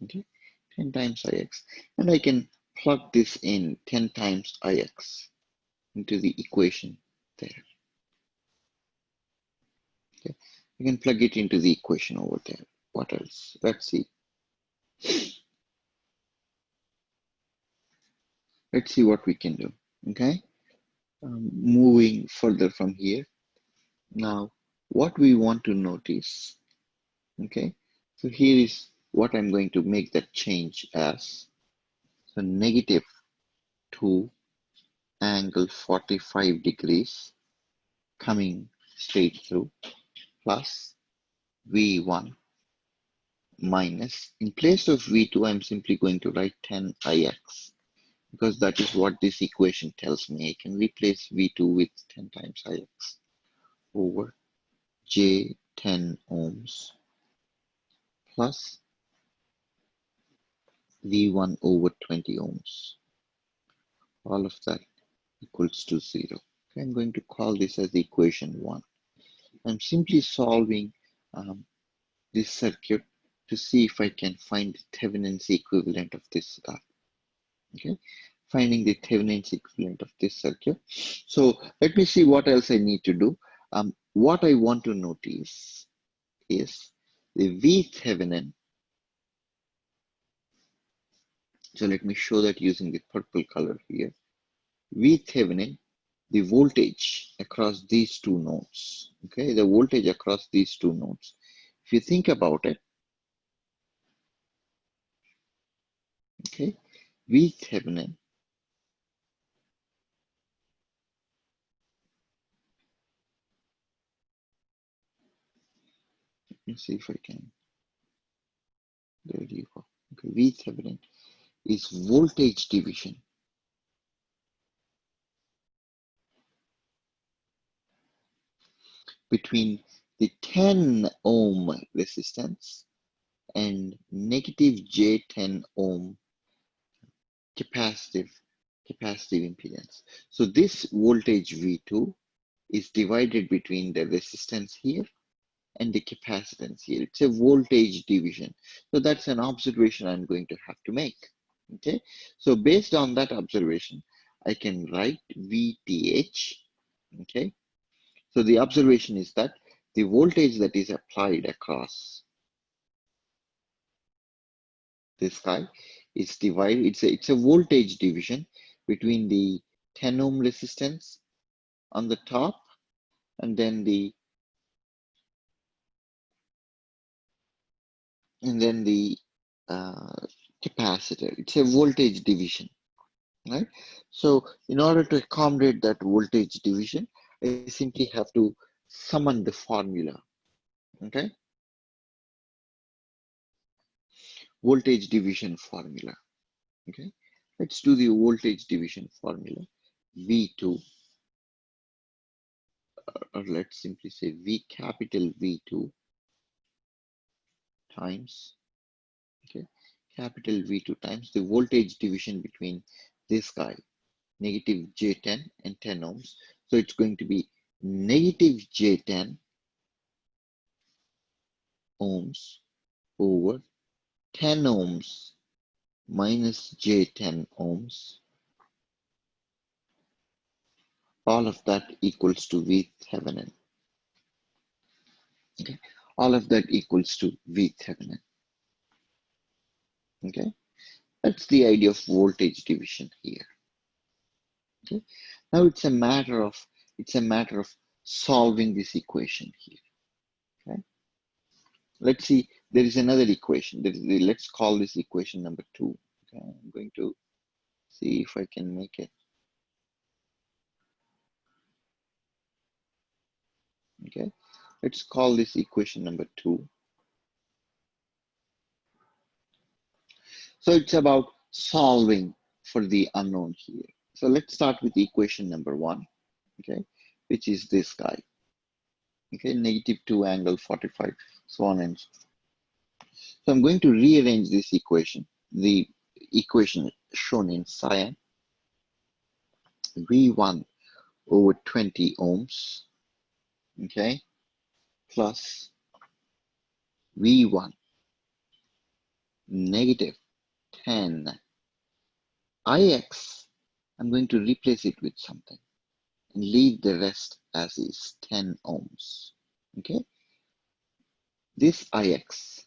Okay, 10 times Ix. And I can plug this in 10 times Ix into the equation there. Okay, I can plug it into the equation over there. What else? Let's see. Let's see what we can do. Okay, moving further from here. Now, what we want to notice, okay, so here is what I'm going to make that change as. So -2 angle 45 degrees coming straight through plus V1 minus, in place of V2, I'm simply going to write 10 Ix because that is what this equation tells me. I can replace V2 with 10 times Ix over J10 ohms plus V1 over 20 ohms. All of that equals to 0. Okay, I'm going to call this as equation 1. I'm simply solving this circuit to see if I can find the Thevenin's equivalent of this. Okay, finding the Thevenin's equivalent of this circuit. So let me see what else I need to do. What I want to notice is the Vthevenin. So let me show that using the purple color here. Vthevenin, the voltage across these two nodes. Okay, the voltage across these two nodes. If you think about it, okay, Vthevenin let me see if I can. There you go. Okay, Vthevenin is voltage division between the 10 ohm resistance and negative J10 ohm capacitive impedance. So this voltage V2 is divided between the resistance here and the capacitance here. It's a voltage division. So that's an observation I'm going to have to make. Okay, so based on that observation, I can write Vth. Okay, so the observation is that the voltage that is applied across this guy is divided. It's a voltage division between the 10 ohm resistance on the top and then the uh, capacitor. It's a voltage division, right? So in order to accommodate that voltage division, I simply have to summon the formula. Okay, voltage division formula. Okay, let's do the voltage division formula. V2, or let's simply say V capital V2 times, okay, capital V2 times the voltage division between this guy, negative J10 and 10 ohms. So it's going to be negative J10 ohms over 10 ohms minus J10 ohms. All of that equals to Vth. Okay, all of that equals to Vth. Okay, that's the idea of voltage division here. Okay, now it's a matter of solving this equation here. Okay, let's see. There is another equation. Let's call this equation number 2. Okay, I'm going to see if I can make it. Okay, let's call this equation number 2. So it's about solving for the unknown here. So let's start with equation number 1. Okay, which is this guy. Okay, negative 2 angle 45, so on and so forth. So I'm going to rearrange this equation. The equation shown in cyan, V1 over 20 ohms, okay, plus V1 negative 10 Ix. I'm going to replace it with something and leave the rest as is, 10 ohms. Okay, this Ix,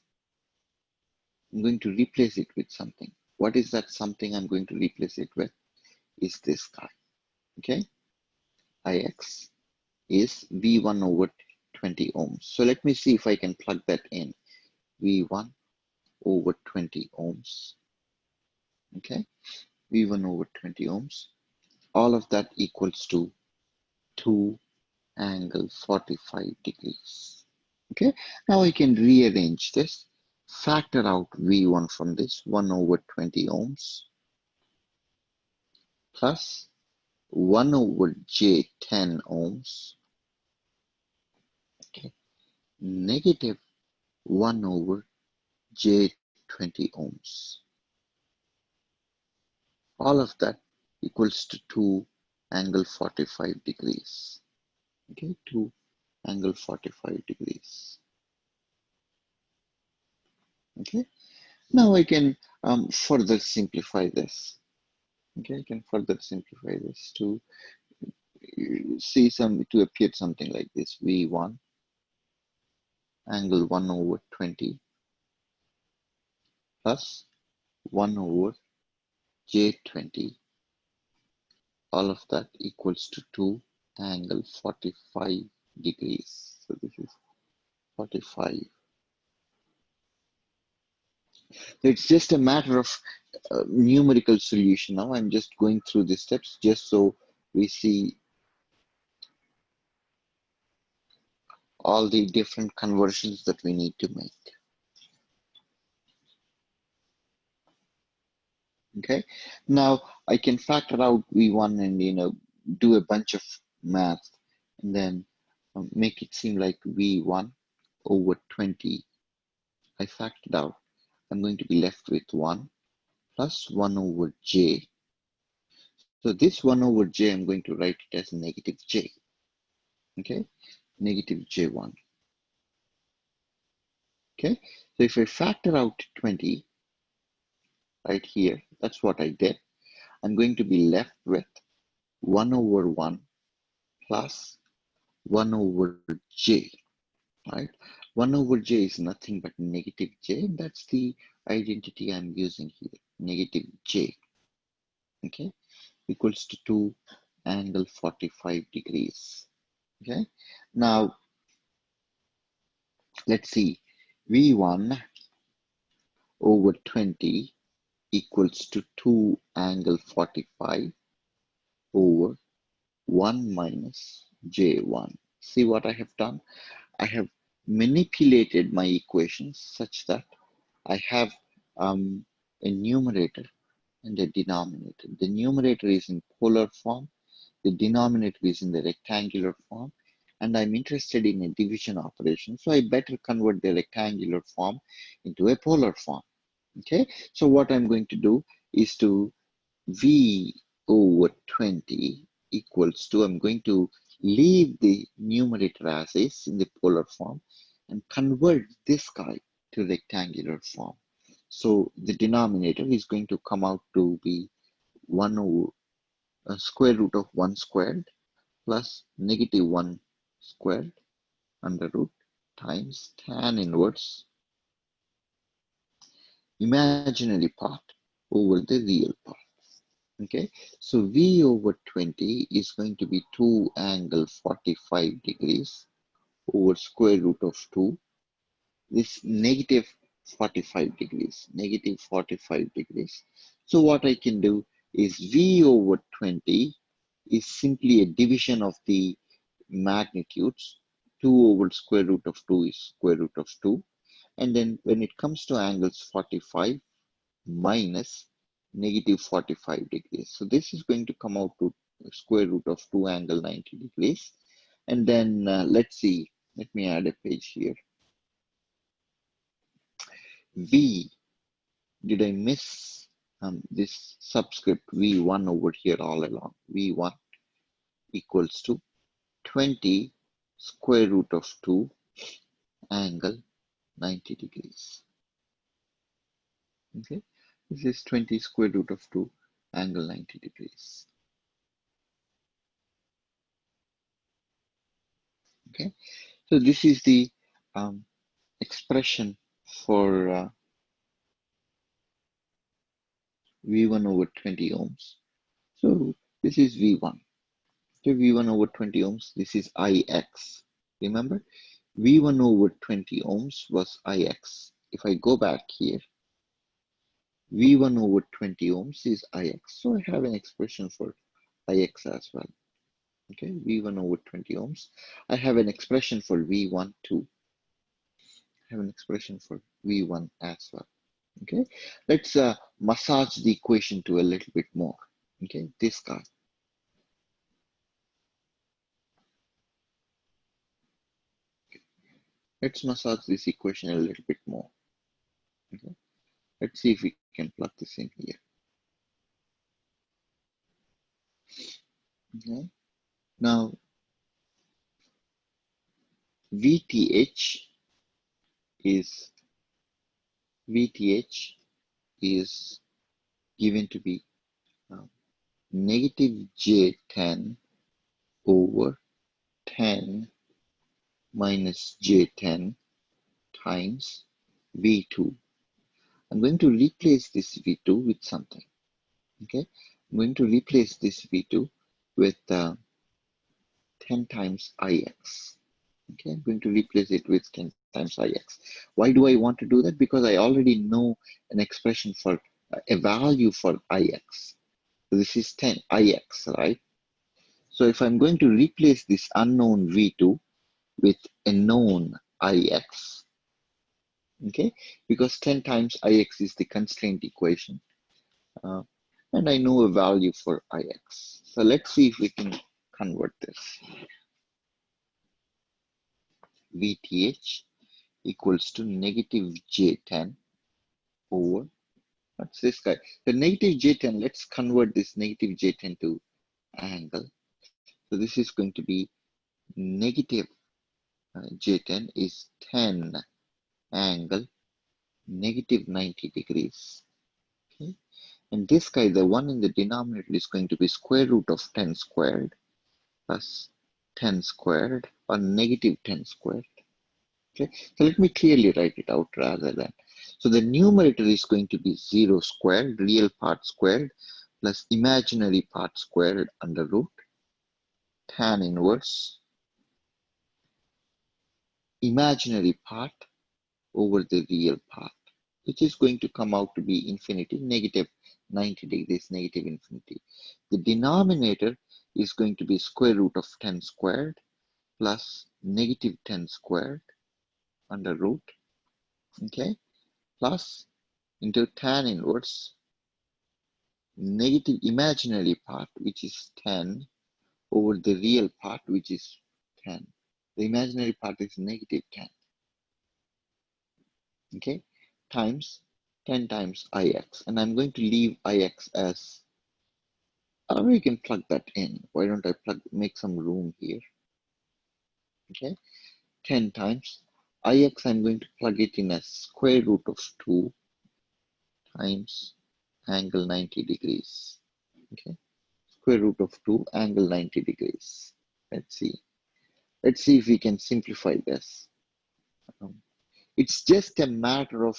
I'm going to replace it with something. What is that something I'm going to replace it with? Is this guy. Okay, Ix is V1 over 20 ohms. So let me see if I can plug that in. V1 over 20 ohms. Okay, V1 over 20 ohms. All of that equals to 2 angle 45 degrees. Okay, now I can rearrange this, factor out V1 from this, 1 over 20 ohms plus 1 over J10 ohms, okay, negative 1 over J20 ohms. All of that equals to 2 angle 45 degrees. Okay, 2 angle 45 degrees. Okay, now I can further simplify this. Okay, I can further simplify this to to appear something like this. V1 angle 1 over 20 plus 1 over J20. All of that equals to 2 angle 45 degrees. So this is 45. So it's just a matter of numerical solution. Now I'm just going through the steps just so we see all the different conversions that we need to make. Okay, now I can factor out V1 and do a bunch of math and then make it seem like V1 over 20. I factored out. I'm going to be left with 1 plus 1 over J. So this 1 over J, I'm going to write it as negative J. Okay, negative J1. Okay, so if I factor out 20 right here, that's what I did. I'm going to be left with 1 over 1 plus 1 over j, right? 1 over j is nothing but negative j. That's the identity I'm using here, negative j, okay, equals to 2 angle 45 degrees, okay? Now, let's see, V1 over 20 equals to 2 angle 45 over 1 minus j1. See what I have done? I have manipulated my equations such that I have a numerator and a denominator. The numerator is in polar form, the denominator is in the rectangular form, and I'm interested in a division operation, so I better convert the rectangular form into a polar form. Okay, so what I'm going to do is to V over 20 equals to, I'm going to leave the numerator as is in the polar form and convert this guy to rectangular form. So the denominator is going to come out to be 1 over square root of 1 squared plus negative 1 squared under root times tan inverse imaginary part over the real part. Okay, so V over 20 is going to be 2 angle 45 degrees over square root of 2. This negative 45 degrees, negative 45 degrees. So what I can do is V over 20 is simply a division of the magnitudes. 2 over square root of 2 is square root of 2. And then when it comes to angles 45, minus negative 45 degrees. So this is going to come out to square root of 2 angle 90 degrees. And then let's see, let me add a page here. V, did I miss this subscript V1 over here all along? V1 equals to 20 square root of 2 angle 90 degrees. Okay, this is 20 square root of 2 angle 90 degrees. Okay, so this is the expression for V1 over 20 ohms. So this is V1. So V1 over 20 ohms, this is Ix. Remember, V1 over 20 ohms was Ix. If I go back here, V1 over 20 ohms is Ix. So I have an expression for Ix as well. Okay, V1 over 20 ohms. I have an expression for V1 too. I have an expression for V1 as well. Okay, let's massage the equation to a little bit more. Okay, this guy. Let's massage this equation a little bit more. Okay, let's see if we can plug this in here. Okay, now Vth is given to be negative J10 over 10 minus J10 times V2. I'm going to replace this V2 with something. Okay, I'm going to replace this V2 with 10 times Ix. Okay, I'm going to replace it with 10 times Ix. Why do I want to do that? Because I already know an expression for a value for Ix. So this is 10 Ix, right? So if I'm going to replace this unknown V2 with a known Ix, okay, because 10 times Ix is the constraint equation. And I know a value for Ix. So let's see if we can convert this. Vth equals to negative J10 over, what's this guy? The negative J10, let's convert this negative J10 to angle. So this is going to be negative J10 is 10 angle negative 90 degrees. Okay? And this guy, the one in the denominator, is going to be square root of 10 squared plus 10 squared or negative 10 squared. Okay, so let me clearly write it out rather than. So the numerator is going to be 0 squared, real part squared, plus imaginary part squared under root tan inverse imaginary part over the real part, which is going to come out to be infinity, negative 90 degrees, negative infinity. The denominator is going to be square root of 10 squared plus negative 10 squared under root, okay, plus into tan inverse negative imaginary part, which is 10, over the real part, which is 10. The imaginary part is negative 10, okay, times 10 times ix. And I'm going to leave ix as, or you can plug that in. Why don't I make some room here, okay? 10 times ix, I'm going to plug it in as square root of 2 times angle 90 degrees, okay? Square root of 2 angle 90 degrees. Let's see. Let's see if we can simplify this. It's just a matter of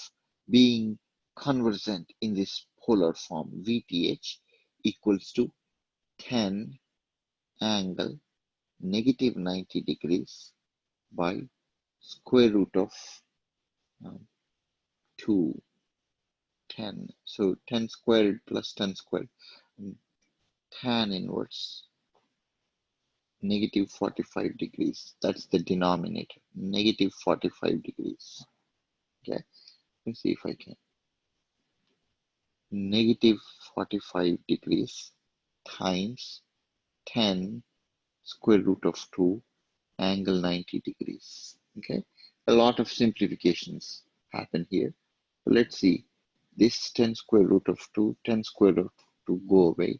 being conversant in this polar form. Vth equals to 10 angle negative 90 degrees by square root of 2, 10. So 10 squared plus 10 squared. Tan inverse negative 45 degrees. That's the denominator. Negative 45 degrees. Okay. Let's see if I can. Negative 45 degrees times 10 square root of 2 angle 90 degrees. Okay, a lot of simplifications happen here. Let's see, this 10 square root of 2, 10 square root of 2 go away.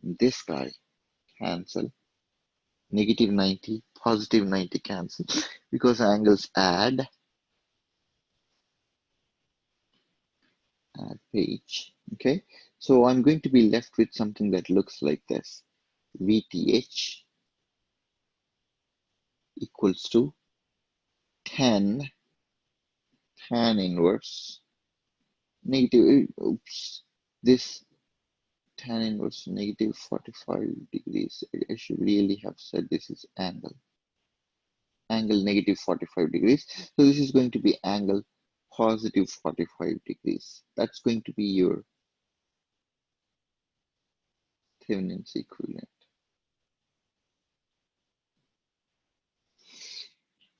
This guy cancel. Negative 90, positive 90 cancel because angles add page. Okay, so I'm going to be left with something that looks like this. Vth equals to 10 tan inverse negative, oops, this tan inverse negative 45 degrees. I should really have said this is angle negative 45 degrees. So this is going to be angle positive 45 degrees. That's going to be your Thevenin's equivalent.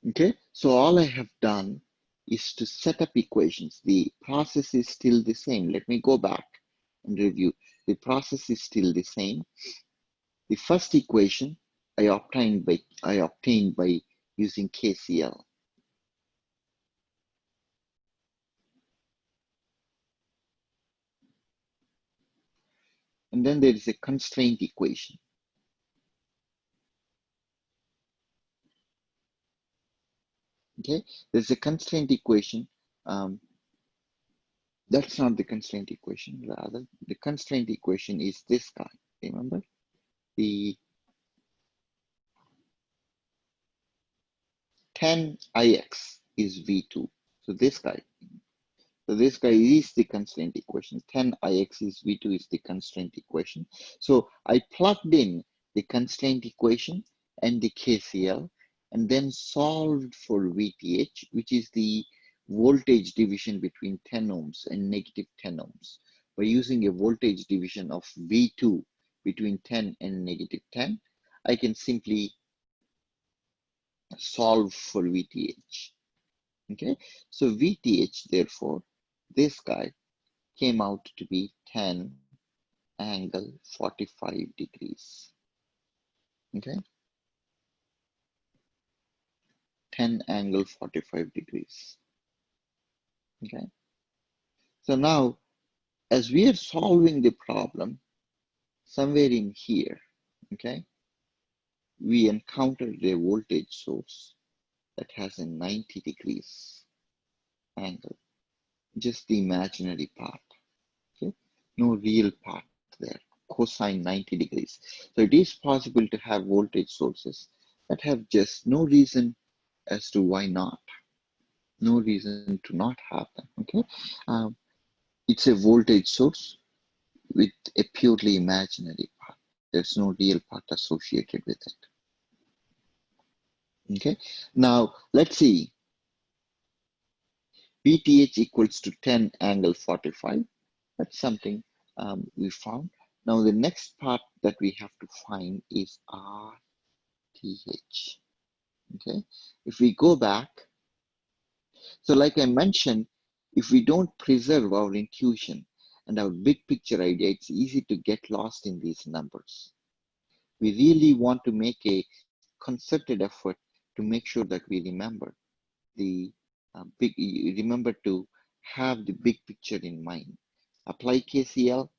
Okay, so all I have done is to set up equations. The process is still the same. Let me go back and review. The process is still the same. The first equation I obtained by using KCL. And then there is a constraint equation. Okay, there's a constraint equation. That's not the constraint equation, rather. The constraint equation is this guy, remember? The 10ix is V2. So this guy. So this guy is the constraint equation. 10ix is V2 is the constraint equation. So I plugged in the constraint equation and the KCL and then solved for Vth, which is the voltage division between 10 ohms and negative 10 ohms. By using a voltage division of V2 between 10 and negative 10, I can simply solve for Vth. Okay, so Vth, therefore, this guy came out to be 10 angle 45 degrees. Okay, 10 angle 45 degrees. Okay, so now as we are solving the problem, somewhere in here, okay, we encountered a voltage source that has a 90 degrees angle, just the imaginary part. Okay, no real part there. Cosine 90 degrees. So it is possible to have voltage sources that have just no reason as to why not. No reason to not have them. Okay, um, it's a voltage source with a purely imaginary part. There's no real part associated with it. Okay, now let's see. Vth equals to 10 angle 45. That's something we found. Now the next part that we have to find is Rth. Okay, if we go back, so like I mentioned, if we don't preserve our intuition and our big picture idea, it's easy to get lost in these numbers. We really want to make a concerted effort to make sure that we remember the remember to have the big picture in mind. Apply KCL,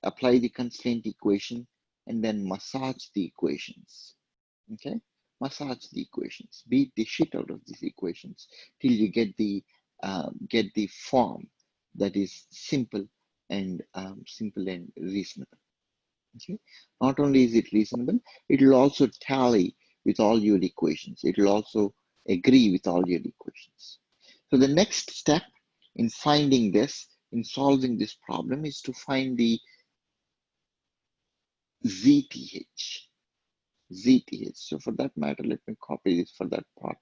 apply the constraint equation, and then massage the equations. Okay, massage the equations, beat the shit out of these equations till you get the form that is simple and reasonable. Okay, not only is it reasonable, it will also tally with all your equations. It will also agree with all your equations. So the next step in finding this, in solving this problem, is to find the Zth. Zth. So for that matter, let me copy this for that part.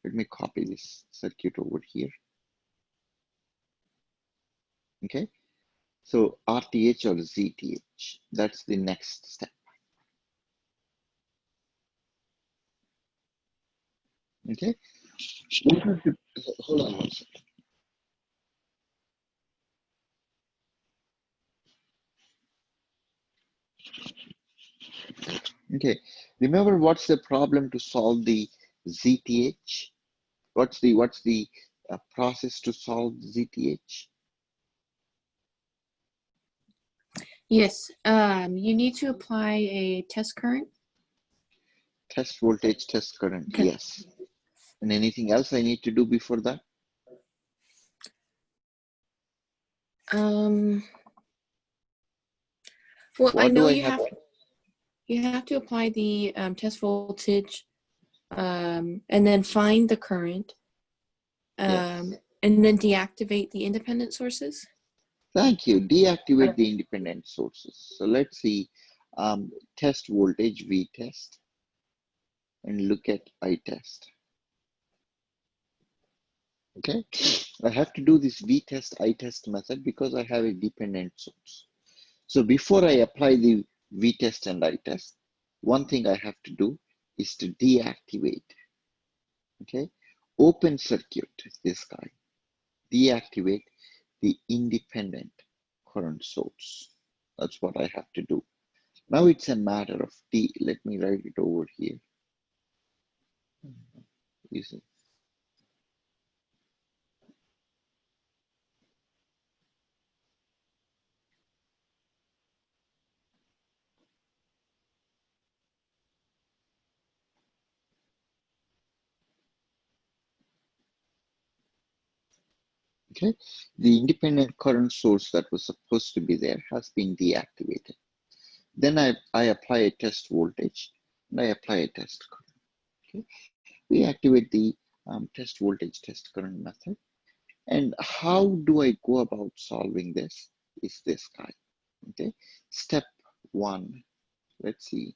Let me copy this circuit over here. Okay. So RTH or Zth, that's the next step. Okay. Hold on one second. Okay. Remember what's the problem to solve the Zth? What's the process to solve Zth? Yes, you need to apply a test current. Test voltage, test current. Okay. Yes. And anything else I need to do before that? Well, I What know do I you have? have to apply the test voltage, and then find the current, Yes. and then deactivate the independent sources. Thank you. Deactivate the independent sources. So let's see, test voltage V test and look at I test. Okay. I have to do this V test, I test method because I have a dependent source. So before I apply the V test and I test, one thing I have to do is to deactivate. Okay. Open circuit, this guy. Deactivate the independent current source. That's what I have to do. Now it's a matter of T. Let me write it over here. Is it? Okay. The independent current source that was supposed to be there has been deactivated. Then I apply a test voltage and I apply a test current. Okay. We activate the test voltage, test current method. And how do I go about solving this? Is this guy. Okay. Step one. Let's see.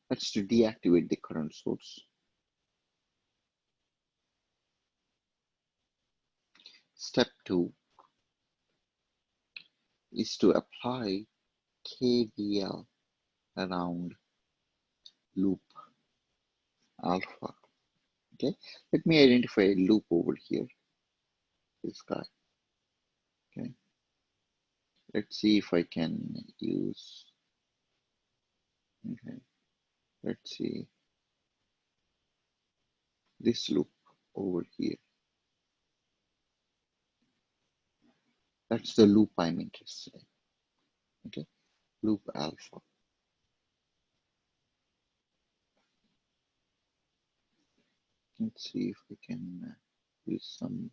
That's to deactivate the current source. Step two is to apply KVL around loop alpha. Okay, let me identify a loop over here. This guy. Okay, let's see if I can use. Okay, let's see this loop over here. That's the loop I'm interested in. Okay, loop alpha. Let's see if we can use some.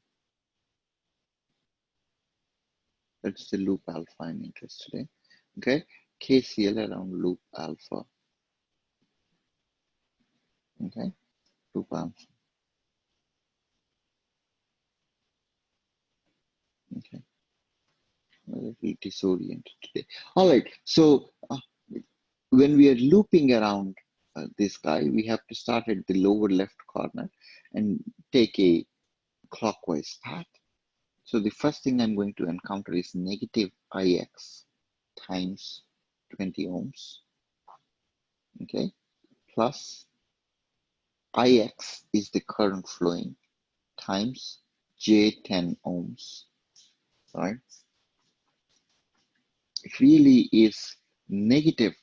That's the loop alpha I'm interested in. Okay, KCL around loop alpha. Okay, loop alpha. Okay, a little disoriented today. All right, so when we are looping around this guy, we have to start at the lower left corner and take a clockwise path. So the first thing I'm going to encounter is negative Ix times 20 ohms, okay, plus Ix is the current flowing times J10 ohms, right? It really is negative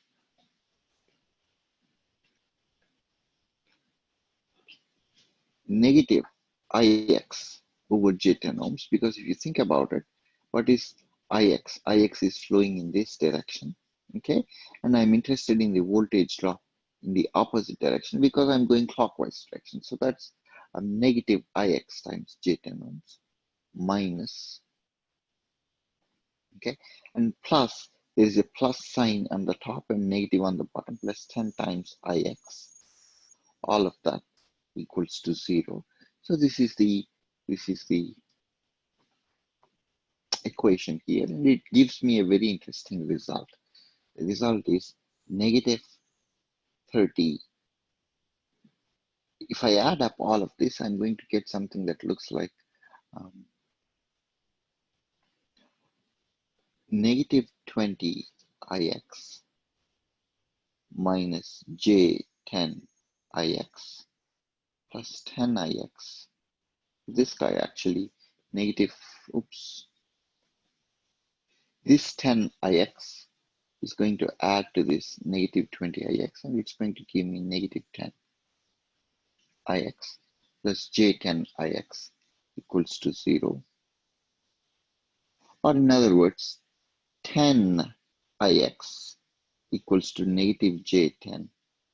Ix over J10 ohms, because if you think about it, what is Ix? Ix is flowing in this direction, okay? And I'm interested in the voltage drop in the opposite direction because I'm going clockwise direction. So that's a negative Ix times J10 ohms minus, okay? And plus, there is a plus sign on the top and negative on the bottom, plus 10 times Ix. All of that equals to 0. So this is the equation here, and it gives me a very interesting result. The result is negative 30. If I add up all of this, I'm going to get something that looks like negative 20 Ix minus J10 Ix plus 10 Ix. This guy actually negative, oops, this 10 Ix is going to add to this negative 20 Ix, and it's going to give me negative 10 Ix plus J10 Ix equals to 0. Or in other words, 10 Ix equals to negative J10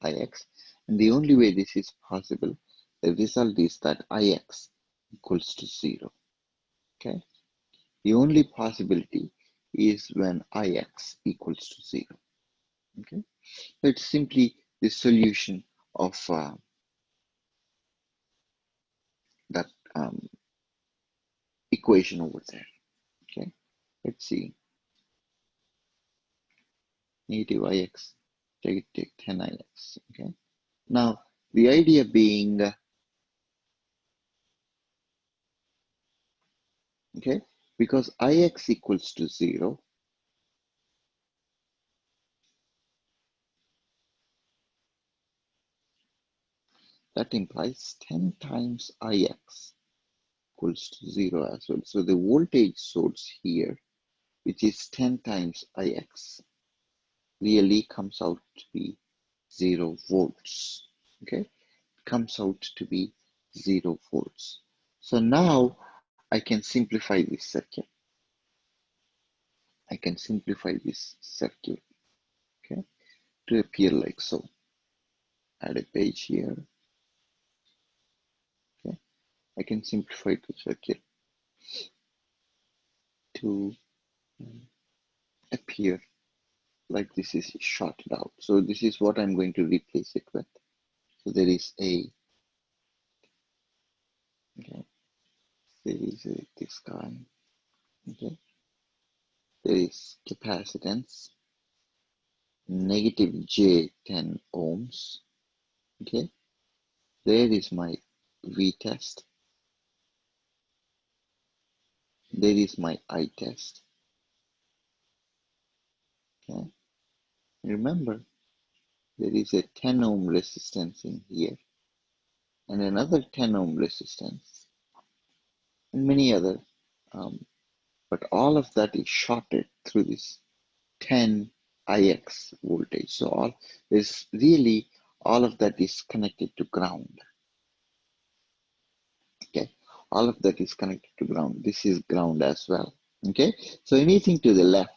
Ix. And the only way this is possible, the result is that Ix equals to 0. Okay? The only possibility is when Ix equals to 0. Okay? So it's simply the solution of that equation over there. Okay? Let's see. Negative Ix, take 10 Ix. Okay? Now, the idea being, okay, because Ix equals to 0, that implies 10 times Ix equals to 0 as well. So the voltage source here, which is 10 times Ix, really comes out to be 0 volts. Okay, it comes out to be 0 volts. So now I can simplify this circuit. I can simplify this circuit, okay, to appear like so. Add a page here. Okay, I can simplify the circuit to appear like this is shorted out. So this is what I'm going to replace it with. So there is a, okay, there is this guy, okay, there is capacitance, negative J10 ohms, okay, there is my V test, there is my I test, okay. Remember, there is a 10 ohm resistance in here and another 10 ohm resistance and many other, but all of that is shorted through this 10 Ix voltage. So all of that is connected to ground. Okay, all of that is connected to ground. This is ground as well. Okay, so anything to the left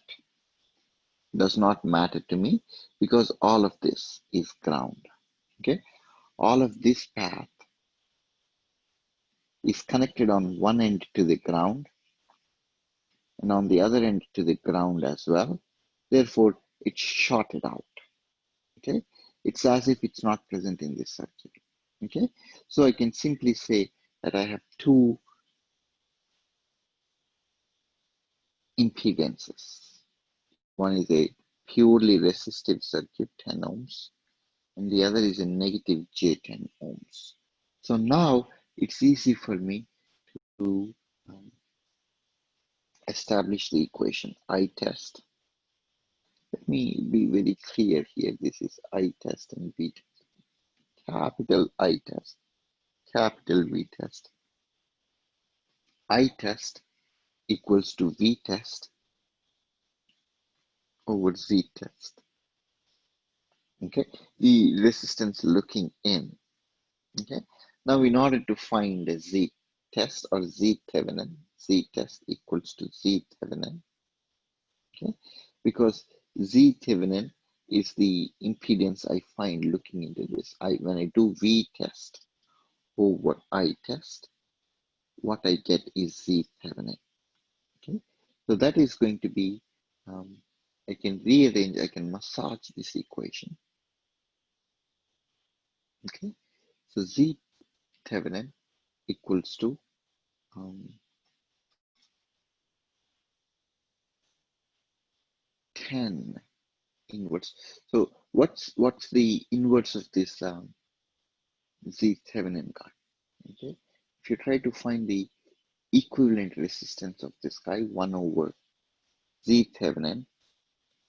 does not matter to me because all of this is ground. Okay, all of this path is connected on one end to the ground and on the other end to the ground as well. Therefore, it's shorted out. Okay, it's as if it's not present in this circuit. Okay, so I can simply say that I have two impedances. One is a purely resistive circuit, 10 ohms, and the other is a negative J10 ohms. So now it's easy for me to establish the equation I test. Let me be very clear here. This is I test and V test. Capital I test, capital V test. I test equals to V test over Z test. Okay, the resistance looking in. Okay, now in order to find the Z test or Z Thevenin, Z test equals to Z Thevenin. Okay, because Z Thevenin is the impedance I find looking into this. When I do V test over I test, what I get is Z Thevenin. Okay, so that is going to be, I can rearrange, I can massage this equation. Okay, so Z Thevenin equals to 10 inverse. So what's the inverse of this Z Thevenin guy? Okay, if you try to find the equivalent resistance of this guy, 1 over Z Thevenin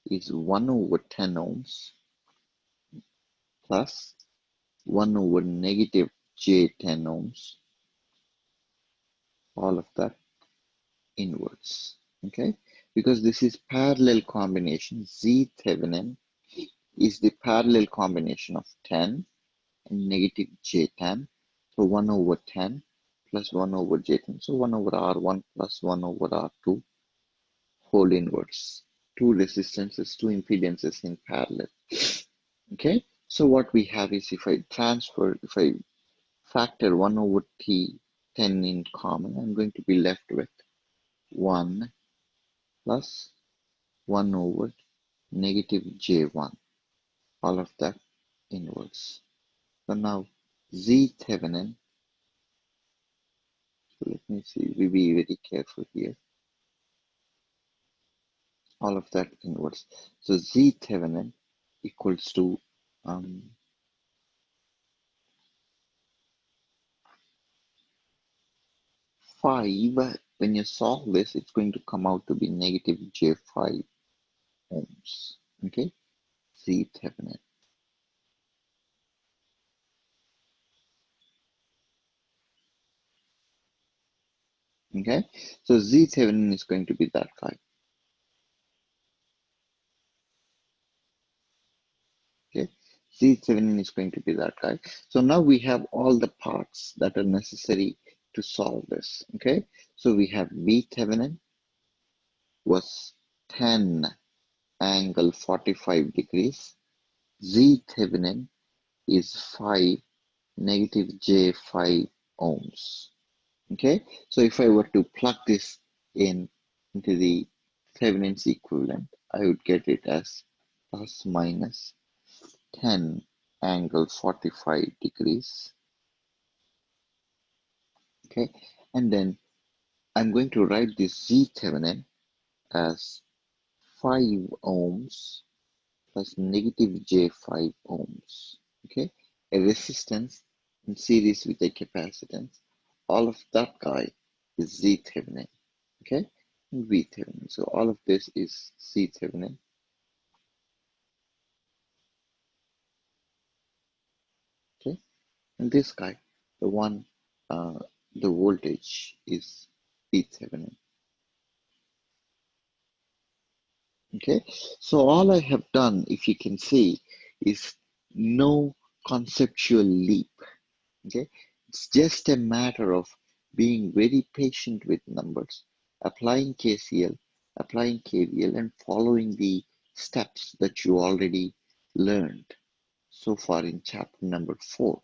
is 1 over 10 ohms plus 1 over negative J10 ohms, all of that inverse. Okay, because this is parallel combination. Z Thevenin is the parallel combination of 10 and negative J10. So 1 over 10 plus 1 over J10. So 1 over R1 plus 1 over R2 whole inverse. Two resistances, two impedances in parallel. Okay, so what we have is if I factor 1 over T 10 in common, I'm going to be left with 1 plus 1 over negative J1. All of that inverse. So now Z Thevenin, so let me see, we be very careful here. All of that inverse. So Z Thevenin equals to 5. When you solve this, it's going to come out to be negative J5 ohms. Okay, Z Thevenin. Okay, so Z Thevenin is going to be that guy. Okay, Z Thevenin is going to be that guy. So now we have all the parts that are necessary to solve this. Okay, so we have V Thevenin was 10 angle 45 degrees. Z Thevenin is 5 negative J5 ohms. Okay, so if I were to plug this into the Thevenin's equivalent, I would get it as plus minus 10 angle 45 degrees. Okay, and then I'm going to write this Z Thevenin as 5 ohms plus negative J5 ohms. Okay, a resistance in series with a capacitance. All of that guy is Z Thevenin. Okay, and V Thevenin. So all of this is Z Thevenin. Okay, and this guy, the one, the voltage is V Thevenin. Okay, so all I have done, if you can see, is no conceptual leap. Okay, it's just a matter of being very patient with numbers, applying KCL, applying KVL, and following the steps that you already learned so far in chapter number 4.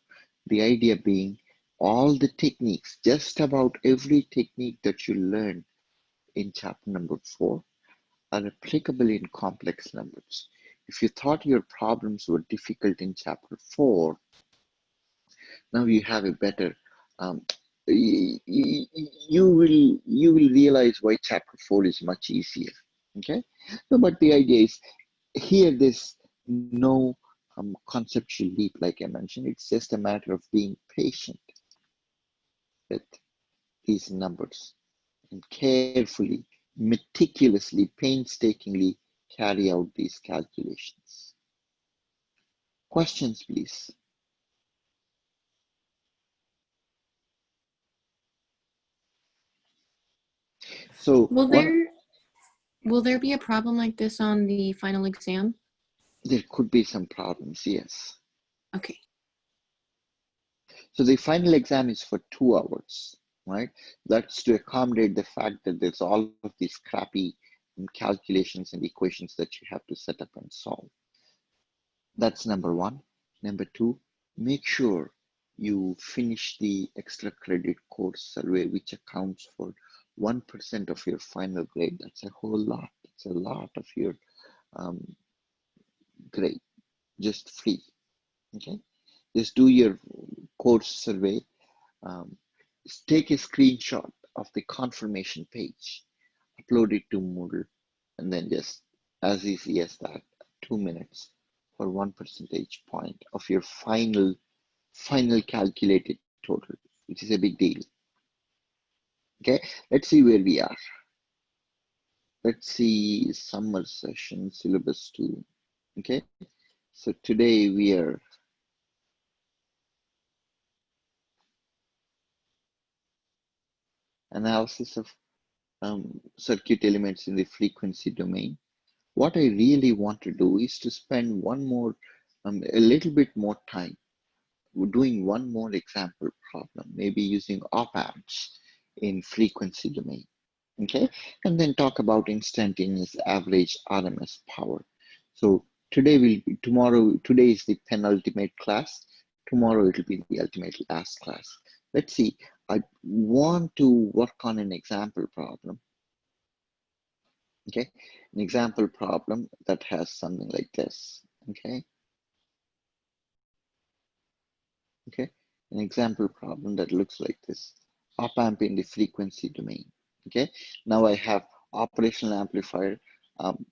The idea being all the techniques, just about every technique that you learn in chapter number 4 are applicable in complex numbers. If you thought your problems were difficult in chapter 4, now you have a better, um, you will realize why chapter 4 is much easier. Okay, so but the idea is here there's no conceptual leap, like I mentioned. It's just a matter of being patient with these numbers and carefully, meticulously, painstakingly carry out these calculations. Questions, please. So Will there be a problem like this on the final exam? there could be some problems, yes. Okay. So the final exam is for 2 hours, right? That's to accommodate the fact that there's all of these crappy calculations and equations that you have to set up and solve. That's number one. Number two, make sure you finish the extra credit course survey, which accounts for 1% of your final grade. That's a whole lot. It's a lot of your grade, just free. Okay, just do your course survey. Um, take a screenshot of the confirmation page, upload it to Moodle, and then just as easy as that, 2 minutes for 1 percentage point of your final calculated total, which is a big deal. Okay, let's see where we are. Let's see summer session syllabus 2. Okay, so today we are analysis of circuit elements in the frequency domain. What I really want to do is to spend a little bit more time doing one more example problem, maybe using op-amps in frequency domain. Okay, and then talk about instantaneous average RMS power. So today is the penultimate class. Tomorrow it'll be the ultimate last class. Let's see. I want to work on an example problem. Okay, an example problem that has something like this. Okay, an example problem that looks like this. Op-amp in the frequency domain. Okay, now I have operational amplifier, um,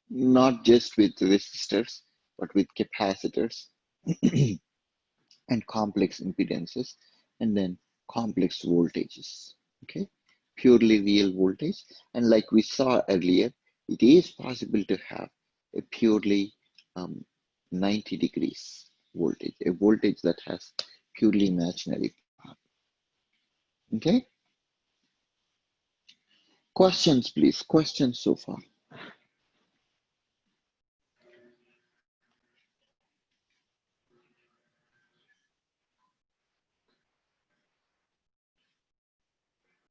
not just with resistors, but with capacitors and complex impedances, and then complex voltages. Okay, purely real voltage. And like we saw earlier, it is possible to have a purely 90 degrees voltage, a voltage that has purely imaginary power. Okay, questions, please. Questions so far.